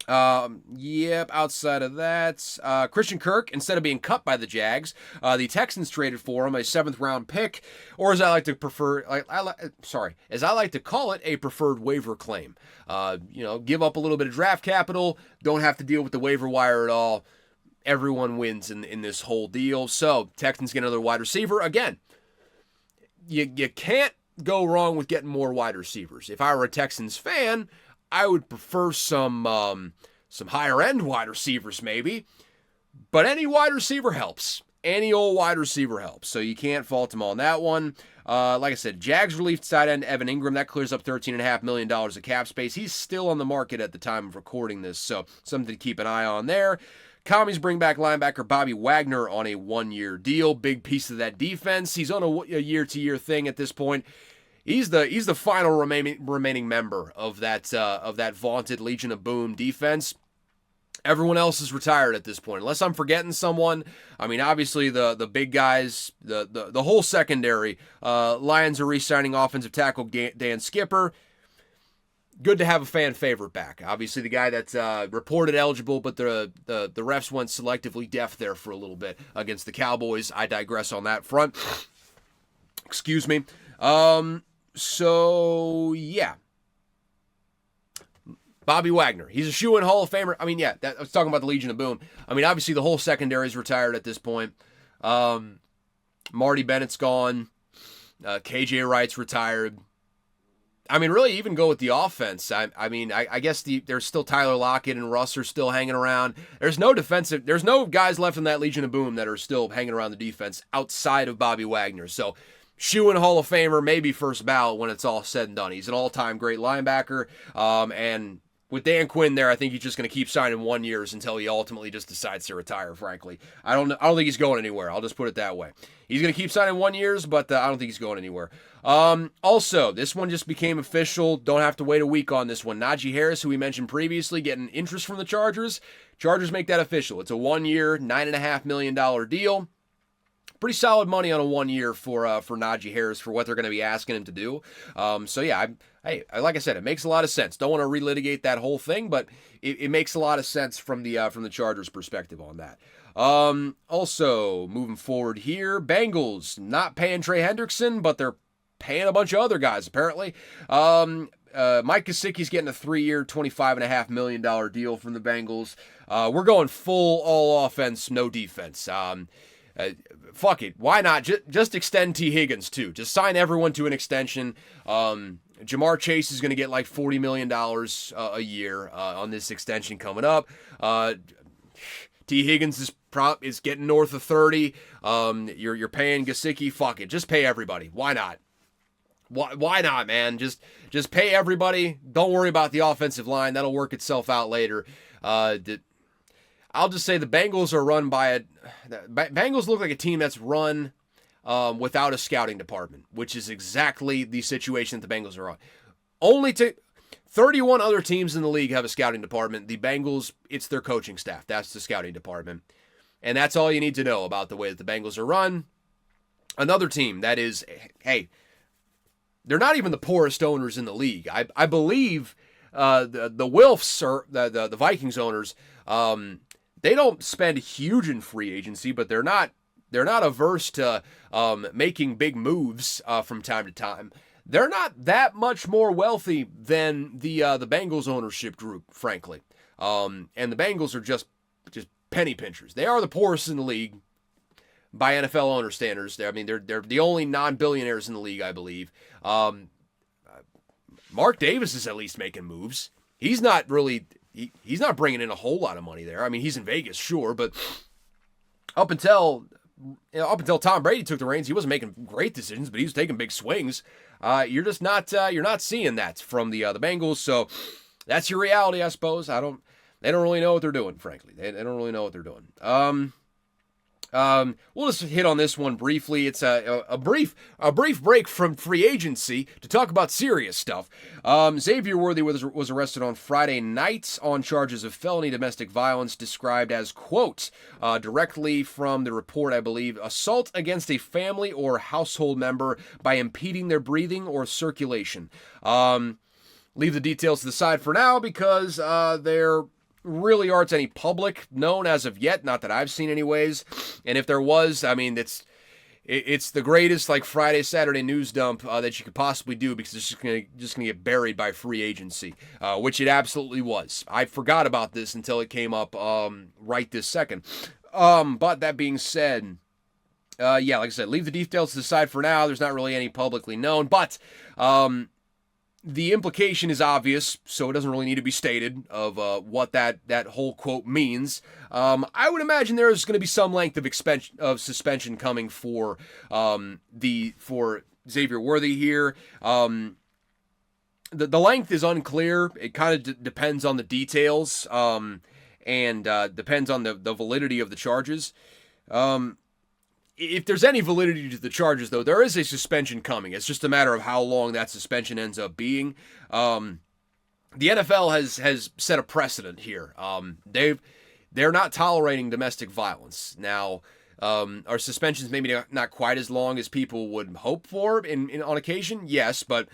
Outside of that, Christian Kirk, instead of being cut by the Jags, the Texans traded for him a 7th round pick, or as I like to call it, a preferred waiver claim. Give up a little bit of draft capital, don't have to deal with the waiver wire at all. Everyone wins in this whole deal. So, Texans get another wide receiver. Again, you can't go wrong with getting more wide receivers. If I were a Texans fan, I would prefer some higher end wide receivers maybe, but any wide receiver helps. Any old wide receiver helps. So you can't fault him on that one. Like I said, Jags relieved tight end Evan Ingram. That clears up $13.5 million of cap space. He's still on the market at the time of recording this, so something to keep an eye on there. Commies bring back linebacker Bobby Wagner on a 1-year deal. Big piece of that defense. He's on a year-to-year thing at this point. He's the final remaining member of that vaunted Legion of Boom defense. Everyone else is retired at this point, unless I'm forgetting someone. I mean, obviously the big guys, the whole secondary. Lions are re-signing offensive tackle Dan Skipper. Good to have a fan favorite back. Obviously, the guy that's reported eligible, but the refs went selectively deaf there for a little bit against the Cowboys. I digress on that front. Excuse me. So yeah, Bobby Wagner. He's a shoe-in Hall of Famer. I mean, yeah, I was talking about the Legion of Boom. I mean, obviously the whole secondary is retired at this point. Marty Bennett's gone. KJ Wright's retired. I mean, really, even go with the offense. I guess there's still Tyler Lockett and Russ are still hanging around. There's no guys left in that Legion of Boom that are still hanging around the defense outside of Bobby Wagner. So, shoe-in Hall of Famer, maybe first ballot when it's all said and done. He's an all-time great linebacker. And with Dan Quinn there, I think he's just going to keep signing 1 year until he ultimately just decides to retire, frankly. I don't think he's going anywhere. I'll just put it that way. He's going to keep signing 1 year, but I don't think he's going anywhere. Also, this one just became official. Don't have to wait a week on this one. Najee Harris, who we mentioned previously, getting interest from the Chargers. Chargers make that official. It's a 1 year, $9.5 million deal. Pretty solid money on a 1 year for Najee Harris for what they're going to be asking him to do. So yeah, like I said, it makes a lot of sense. Don't want to relitigate that whole thing, but it makes a lot of sense from the Chargers' perspective on that. Also, moving forward here, Bengals not paying Trey Hendrickson, but they're paying a bunch of other guys apparently. Mike Gesicki's getting a 3-year, $25.5 million deal from the Bengals. We're going full all offense, no defense. Fuck it. Why not? Just extend T. Higgins, too. Just sign everyone to an extension. Jamar Chase is going to get like $40 million a year on this extension coming up. T. Higgins is getting north of 30. You're paying Gesicki. Fuck it. Just pay everybody. Why not? Why not, man? Just pay everybody. Don't worry about the offensive line. That'll work itself out later. I'll just say the Bengals are run by Bengals look like a team that's run without a scouting department, which is exactly the situation that the Bengals are on. 31 other teams in the league have a scouting department. The Bengals, it's their coaching staff. That's the scouting department. And that's all you need to know about the way that the Bengals are run. Another team that is, hey, they're not even the poorest owners in the league. I believe the Wilfs, or the Vikings owners, they don't spend huge in free agency, but they're not averse to making big moves from time to time. They're not that much more wealthy than the Bengals ownership group, frankly. And the Bengals are just penny pinchers. They are the poorest in the league by NFL owner standards. They're the only non-billionaires in the league, I believe. Mark Davis is at least making moves. He's not really. He's not bringing in a whole lot of money there. I mean, he's in Vegas, sure, but up until Tom Brady took the reins, he wasn't making great decisions, but he was taking big swings. You're just not seeing that from the Bengals. So that's your reality, I suppose. They don't really know what they're doing, frankly. They don't really know what they're doing. We'll just hit on this one briefly. It's a brief break from free agency to talk about serious stuff. Xavier Worthy was arrested on Friday night on charges of felony domestic violence, described as, quote, directly from the report, I believe, assault against a family or household member by impeding their breathing or circulation. Leave the details to the side for now because there really aren't any public known as of yet, not that I've seen anyways. And if there was, I mean, it's the greatest like Friday, Saturday news dump that you could possibly do because it's just gonna get buried by free agency, which it absolutely was. I forgot about this until it came up right this second. But that being said, like I said, leave the details to the side for now. There's not really any publicly known, but the implication is obvious, so it doesn't really need to be stated of what that whole quote means. I would imagine there is going to be some length of suspension coming for Xavier Worthy here. The length is unclear. It kind of depends on the details and depends on the validity of the charges. If there's any validity to the charges, though, there is a suspension coming. It's just a matter of how long that suspension ends up being. The NFL has set a precedent here. They're not tolerating domestic violence. Now, are suspensions maybe not quite as long as people would hope for on occasion? Yes, but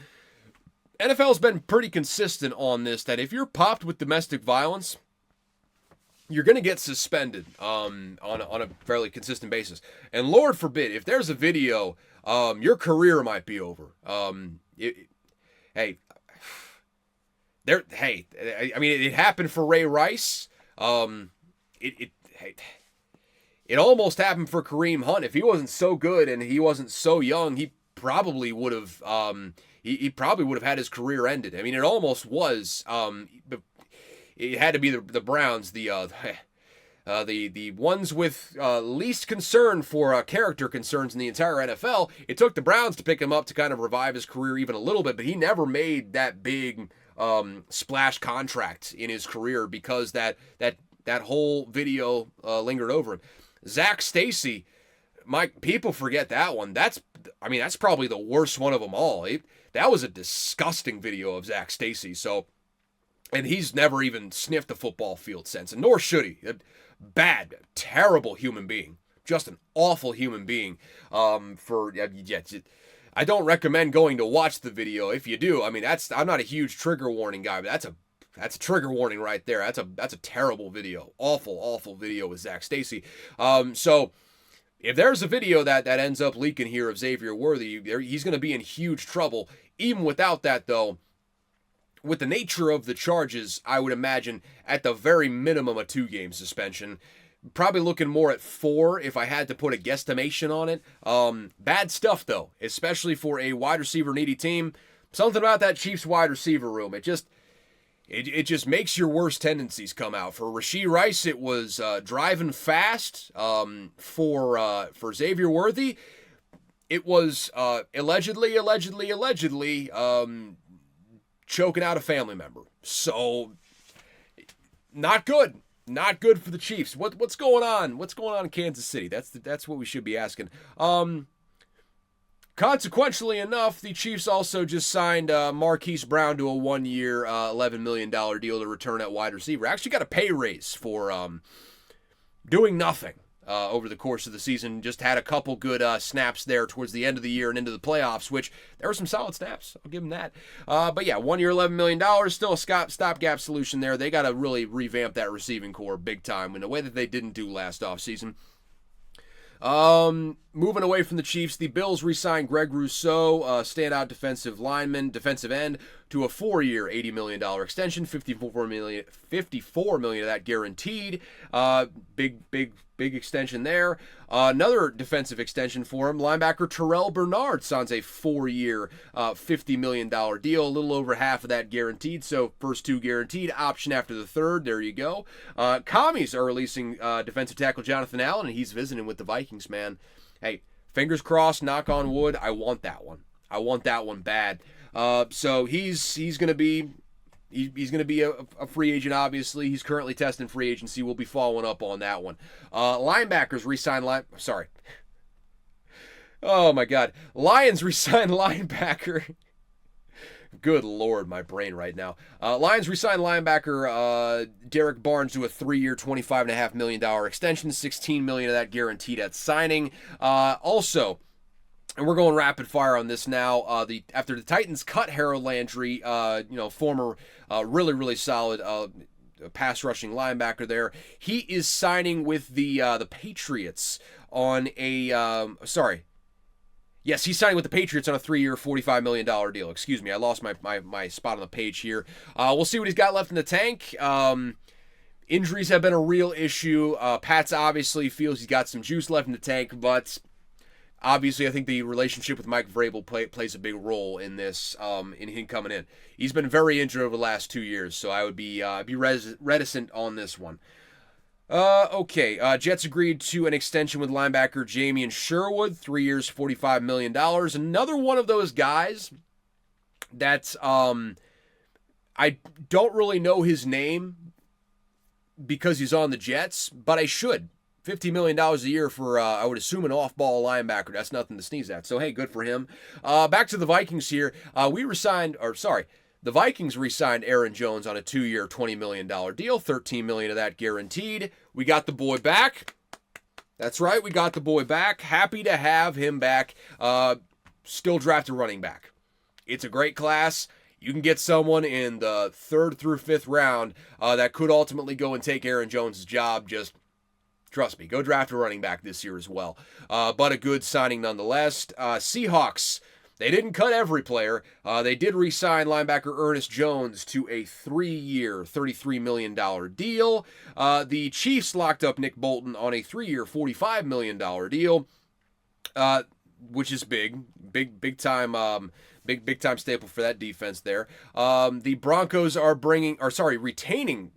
NFL's been pretty consistent on this, that if you're popped with domestic violence, you're going to get suspended on a fairly consistent basis. And Lord forbid, if there's a video, your career might be over. It happened for Ray Rice. It almost happened for Kareem Hunt. If he wasn't so good and he wasn't so young, he probably would have he probably would have had his career ended. I mean, it almost was. It had to be the Browns, the ones with least concern for character concerns in the entire NFL. It took the Browns to pick him up to kind of revive his career even a little bit, but he never made that big splash contract in his career because that whole video lingered over him. Zach Stacy, people forget that one. That's probably the worst one of them all. That was a disgusting video of Zach Stacy. And he's never even sniffed a football field since, and nor should he. A bad, terrible human being. Just an awful human being. I don't recommend going to watch the video. If you do, I'm not a huge trigger warning guy, but that's a trigger warning right there. That's a terrible video. Awful video with Zach Stacy. So if there's a video that ends up leaking here of Xavier Worthy, he's going to be in huge trouble. Even without that, though, with the nature of the charges, I would imagine at the very minimum a 2-game suspension. Probably looking more at 4 if I had to put a guesstimation on it. Bad stuff, though, especially for a wide receiver needy team. Something about that Chiefs wide receiver room. It just makes your worst tendencies come out. For Rashee Rice, it was driving fast. For Xavier Worthy, it was allegedly choking out a family member. So not good. Not good for the Chiefs. What's going on? What's going on in Kansas City? That's what we should be asking. Consequentially enough, the Chiefs also just signed Marquise Brown to a 1-year, $11 million deal to return at wide receiver. Actually got a pay raise for doing nothing over the course of the season. Just had a couple good snaps there towards the end of the year and into the playoffs, which there were some solid snaps. I'll give them that. But yeah, 1 year, $11 million, still a stopgap solution there. They got to really revamp that receiving core big time in a way that they didn't do last offseason. Moving away from the Chiefs, the Bills re-signed Greg Rousseau, standout defensive end, to a 4-year, $80 million extension, $54 million of that guaranteed. Big extension there. Another defensive extension for him, linebacker Terrell Bernard signs a 4-year, $50 million deal, a little over half of that guaranteed. So first 2 guaranteed, option after the third. There you go. Commies are releasing defensive tackle Jonathan Allen, and he's visiting with the Vikings, man. Hey, fingers crossed, knock on wood. I want that one. I want that one bad. So he's going to be... He's going to be a free agent, obviously. He's currently testing free agency. We'll be following up on that one. Linebackers re-signed Oh, my God. Lions re-signed linebacker. Good Lord, my brain right now. Lions re-signed linebacker Derek Barnes to a 3-year, $25.5 million extension. $16 million of that guaranteed at signing. Also... And we're going rapid fire on this now. After the Titans cut Harold Landry, former really solid pass rushing linebacker there, he is signing with the Patriots on a Yes, he's signing with the Patriots on a 3-year, $45 million deal. Excuse me, I lost my spot on the page here. We'll see what he's got left in the tank. Injuries have been a real issue. Pats obviously feels he's got some juice left in the tank, but obviously I think the relationship with Mike Vrabel plays a big role in this, in him coming in. He's been very injured over the last 2 years, so I would be reticent on this one. Jets agreed to an extension with linebacker Jamien Sherwood, 3 years, $45 million. Another one of those guys that I don't really know his name because he's on the Jets, but I should. $50 million a year for, I would assume, an off-ball linebacker. That's nothing to sneeze at. So, hey, good for him. Back to the Vikings here. The Vikings re-signed Aaron Jones on a 2-year, $20 million deal. $13 million of that guaranteed. We got the boy back. That's right, we got the boy back. Happy to have him back. Still draft a running back. It's a great class. You can get someone in the 3rd through 5th round that could ultimately go and take Aaron Jones' job. Just trust me, go draft a running back this year as well. But a good signing nonetheless. Seahawks, they didn't cut every player. They did re-sign linebacker Ernest Jones to a 3-year, $33 million deal. The Chiefs locked up Nick Bolton on a 3-year, $45 million deal, which is big time. Big time staple for that defense there. The Broncos are retaining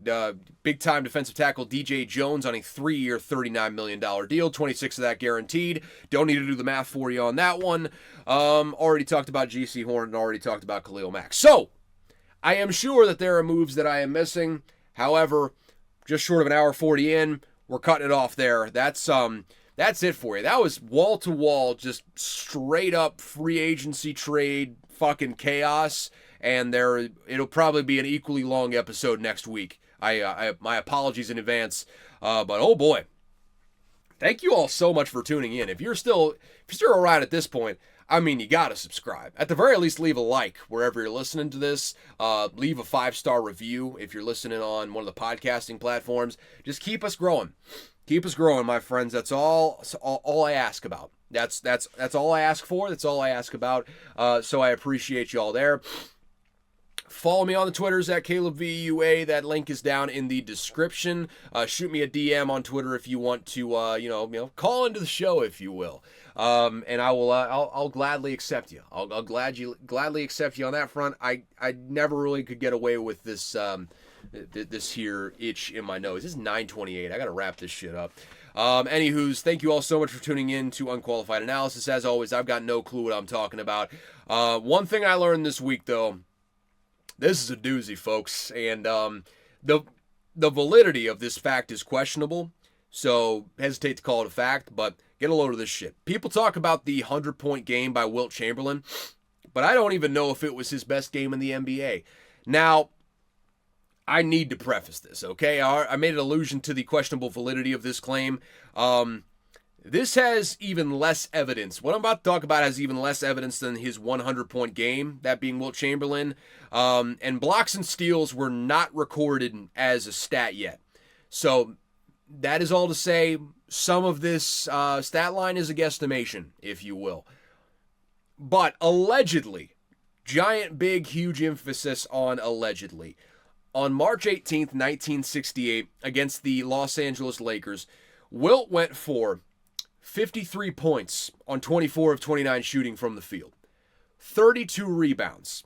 big time defensive tackle DJ Jones on a 3-year, $39 million deal. 26 of that guaranteed. Don't need to do the math for you on that one. Already talked about GC Horn and already talked about Khalil Mack. So I am sure that there are moves that I am missing. However, just short of an hour 40 in, we're cutting it off there. That's it for you. That was wall to wall, just straight up free agency trade fucking chaos. And it'll probably be an equally long episode next week. My apologies in advance. But oh boy, thank you all so much for tuning in. If you're still around at this point, I mean, you gotta subscribe. At the very least, leave a like wherever you're listening to this. Leave a 5-star review if you're listening on one of the podcasting platforms. Just keep us growing. Keep us growing, my friends. That's all I ask about. That's all I ask for. That's all I ask about. So I appreciate you all there. Follow me on the Twitters at CalebVUA. That link is down in the description. Shoot me a DM on Twitter if you want to, call into the show, if you will. And I will. I'll gladly accept you. I'll gladly accept you on that front. I never really could get away with this. This here itch in my nose. This is 9:28. I gotta wrap this shit up. Anywho's, thank you all so much for tuning in to Unqualified Analysis. As always, I've got no clue what I'm talking about. One thing I learned this week, though, this is a doozy, folks, and the validity of this fact is questionable, so hesitate to call it a fact, but get a load of this shit. People talk about the 100-point game by Wilt Chamberlain, but I don't even know if it was his best game in the NBA. Now, I need to preface this, okay? I made an allusion to the questionable validity of this claim. This has even less evidence. What I'm about to talk about has even less evidence than his 100-point game, that being Wilt Chamberlain. And blocks and steals were not recorded as a stat yet. So that is all to say, some of this stat line is a guesstimation, if you will. But allegedly, giant, big, huge emphasis on allegedly. On March 18th, 1968, against the Los Angeles Lakers, Wilt went for 53 points on 24 of 29 shooting from the field, 32 rebounds,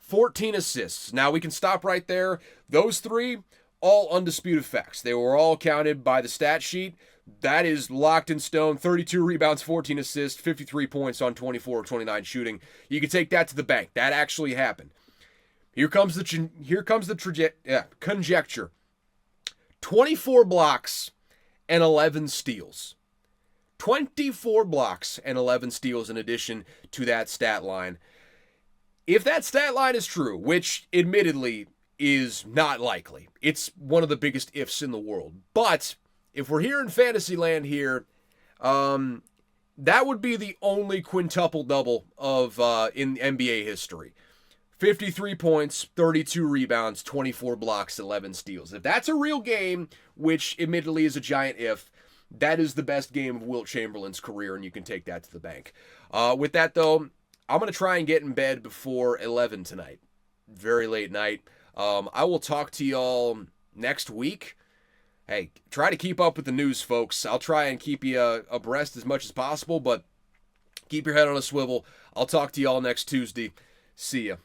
14 assists. Now we can stop right there. Those three, all undisputed facts. They were all counted by the stat sheet. That is locked in stone. 32 rebounds, 14 assists, 53 points on 24 of 29 shooting. You can take that to the bank. That actually happened. Here comes the conjecture. 24 blocks and 11 steals. 24 blocks and 11 steals in addition to that stat line. If that stat line is true, which admittedly is not likely, it's one of the biggest ifs in the world. But if we're here in fantasy land here, that would be the only quintuple double of in NBA history. 53 points, 32 rebounds, 24 blocks, 11 steals. If that's a real game, which admittedly is a giant if, that is the best game of Wilt Chamberlain's career, and you can take that to the bank. With that, though, I'm going to try and get in bed before 11 tonight. Very late night. I will talk to y'all next week. Hey, try to keep up with the news, folks. I'll try and keep you abreast as much as possible, but keep your head on a swivel. I'll talk to y'all next Tuesday. See ya.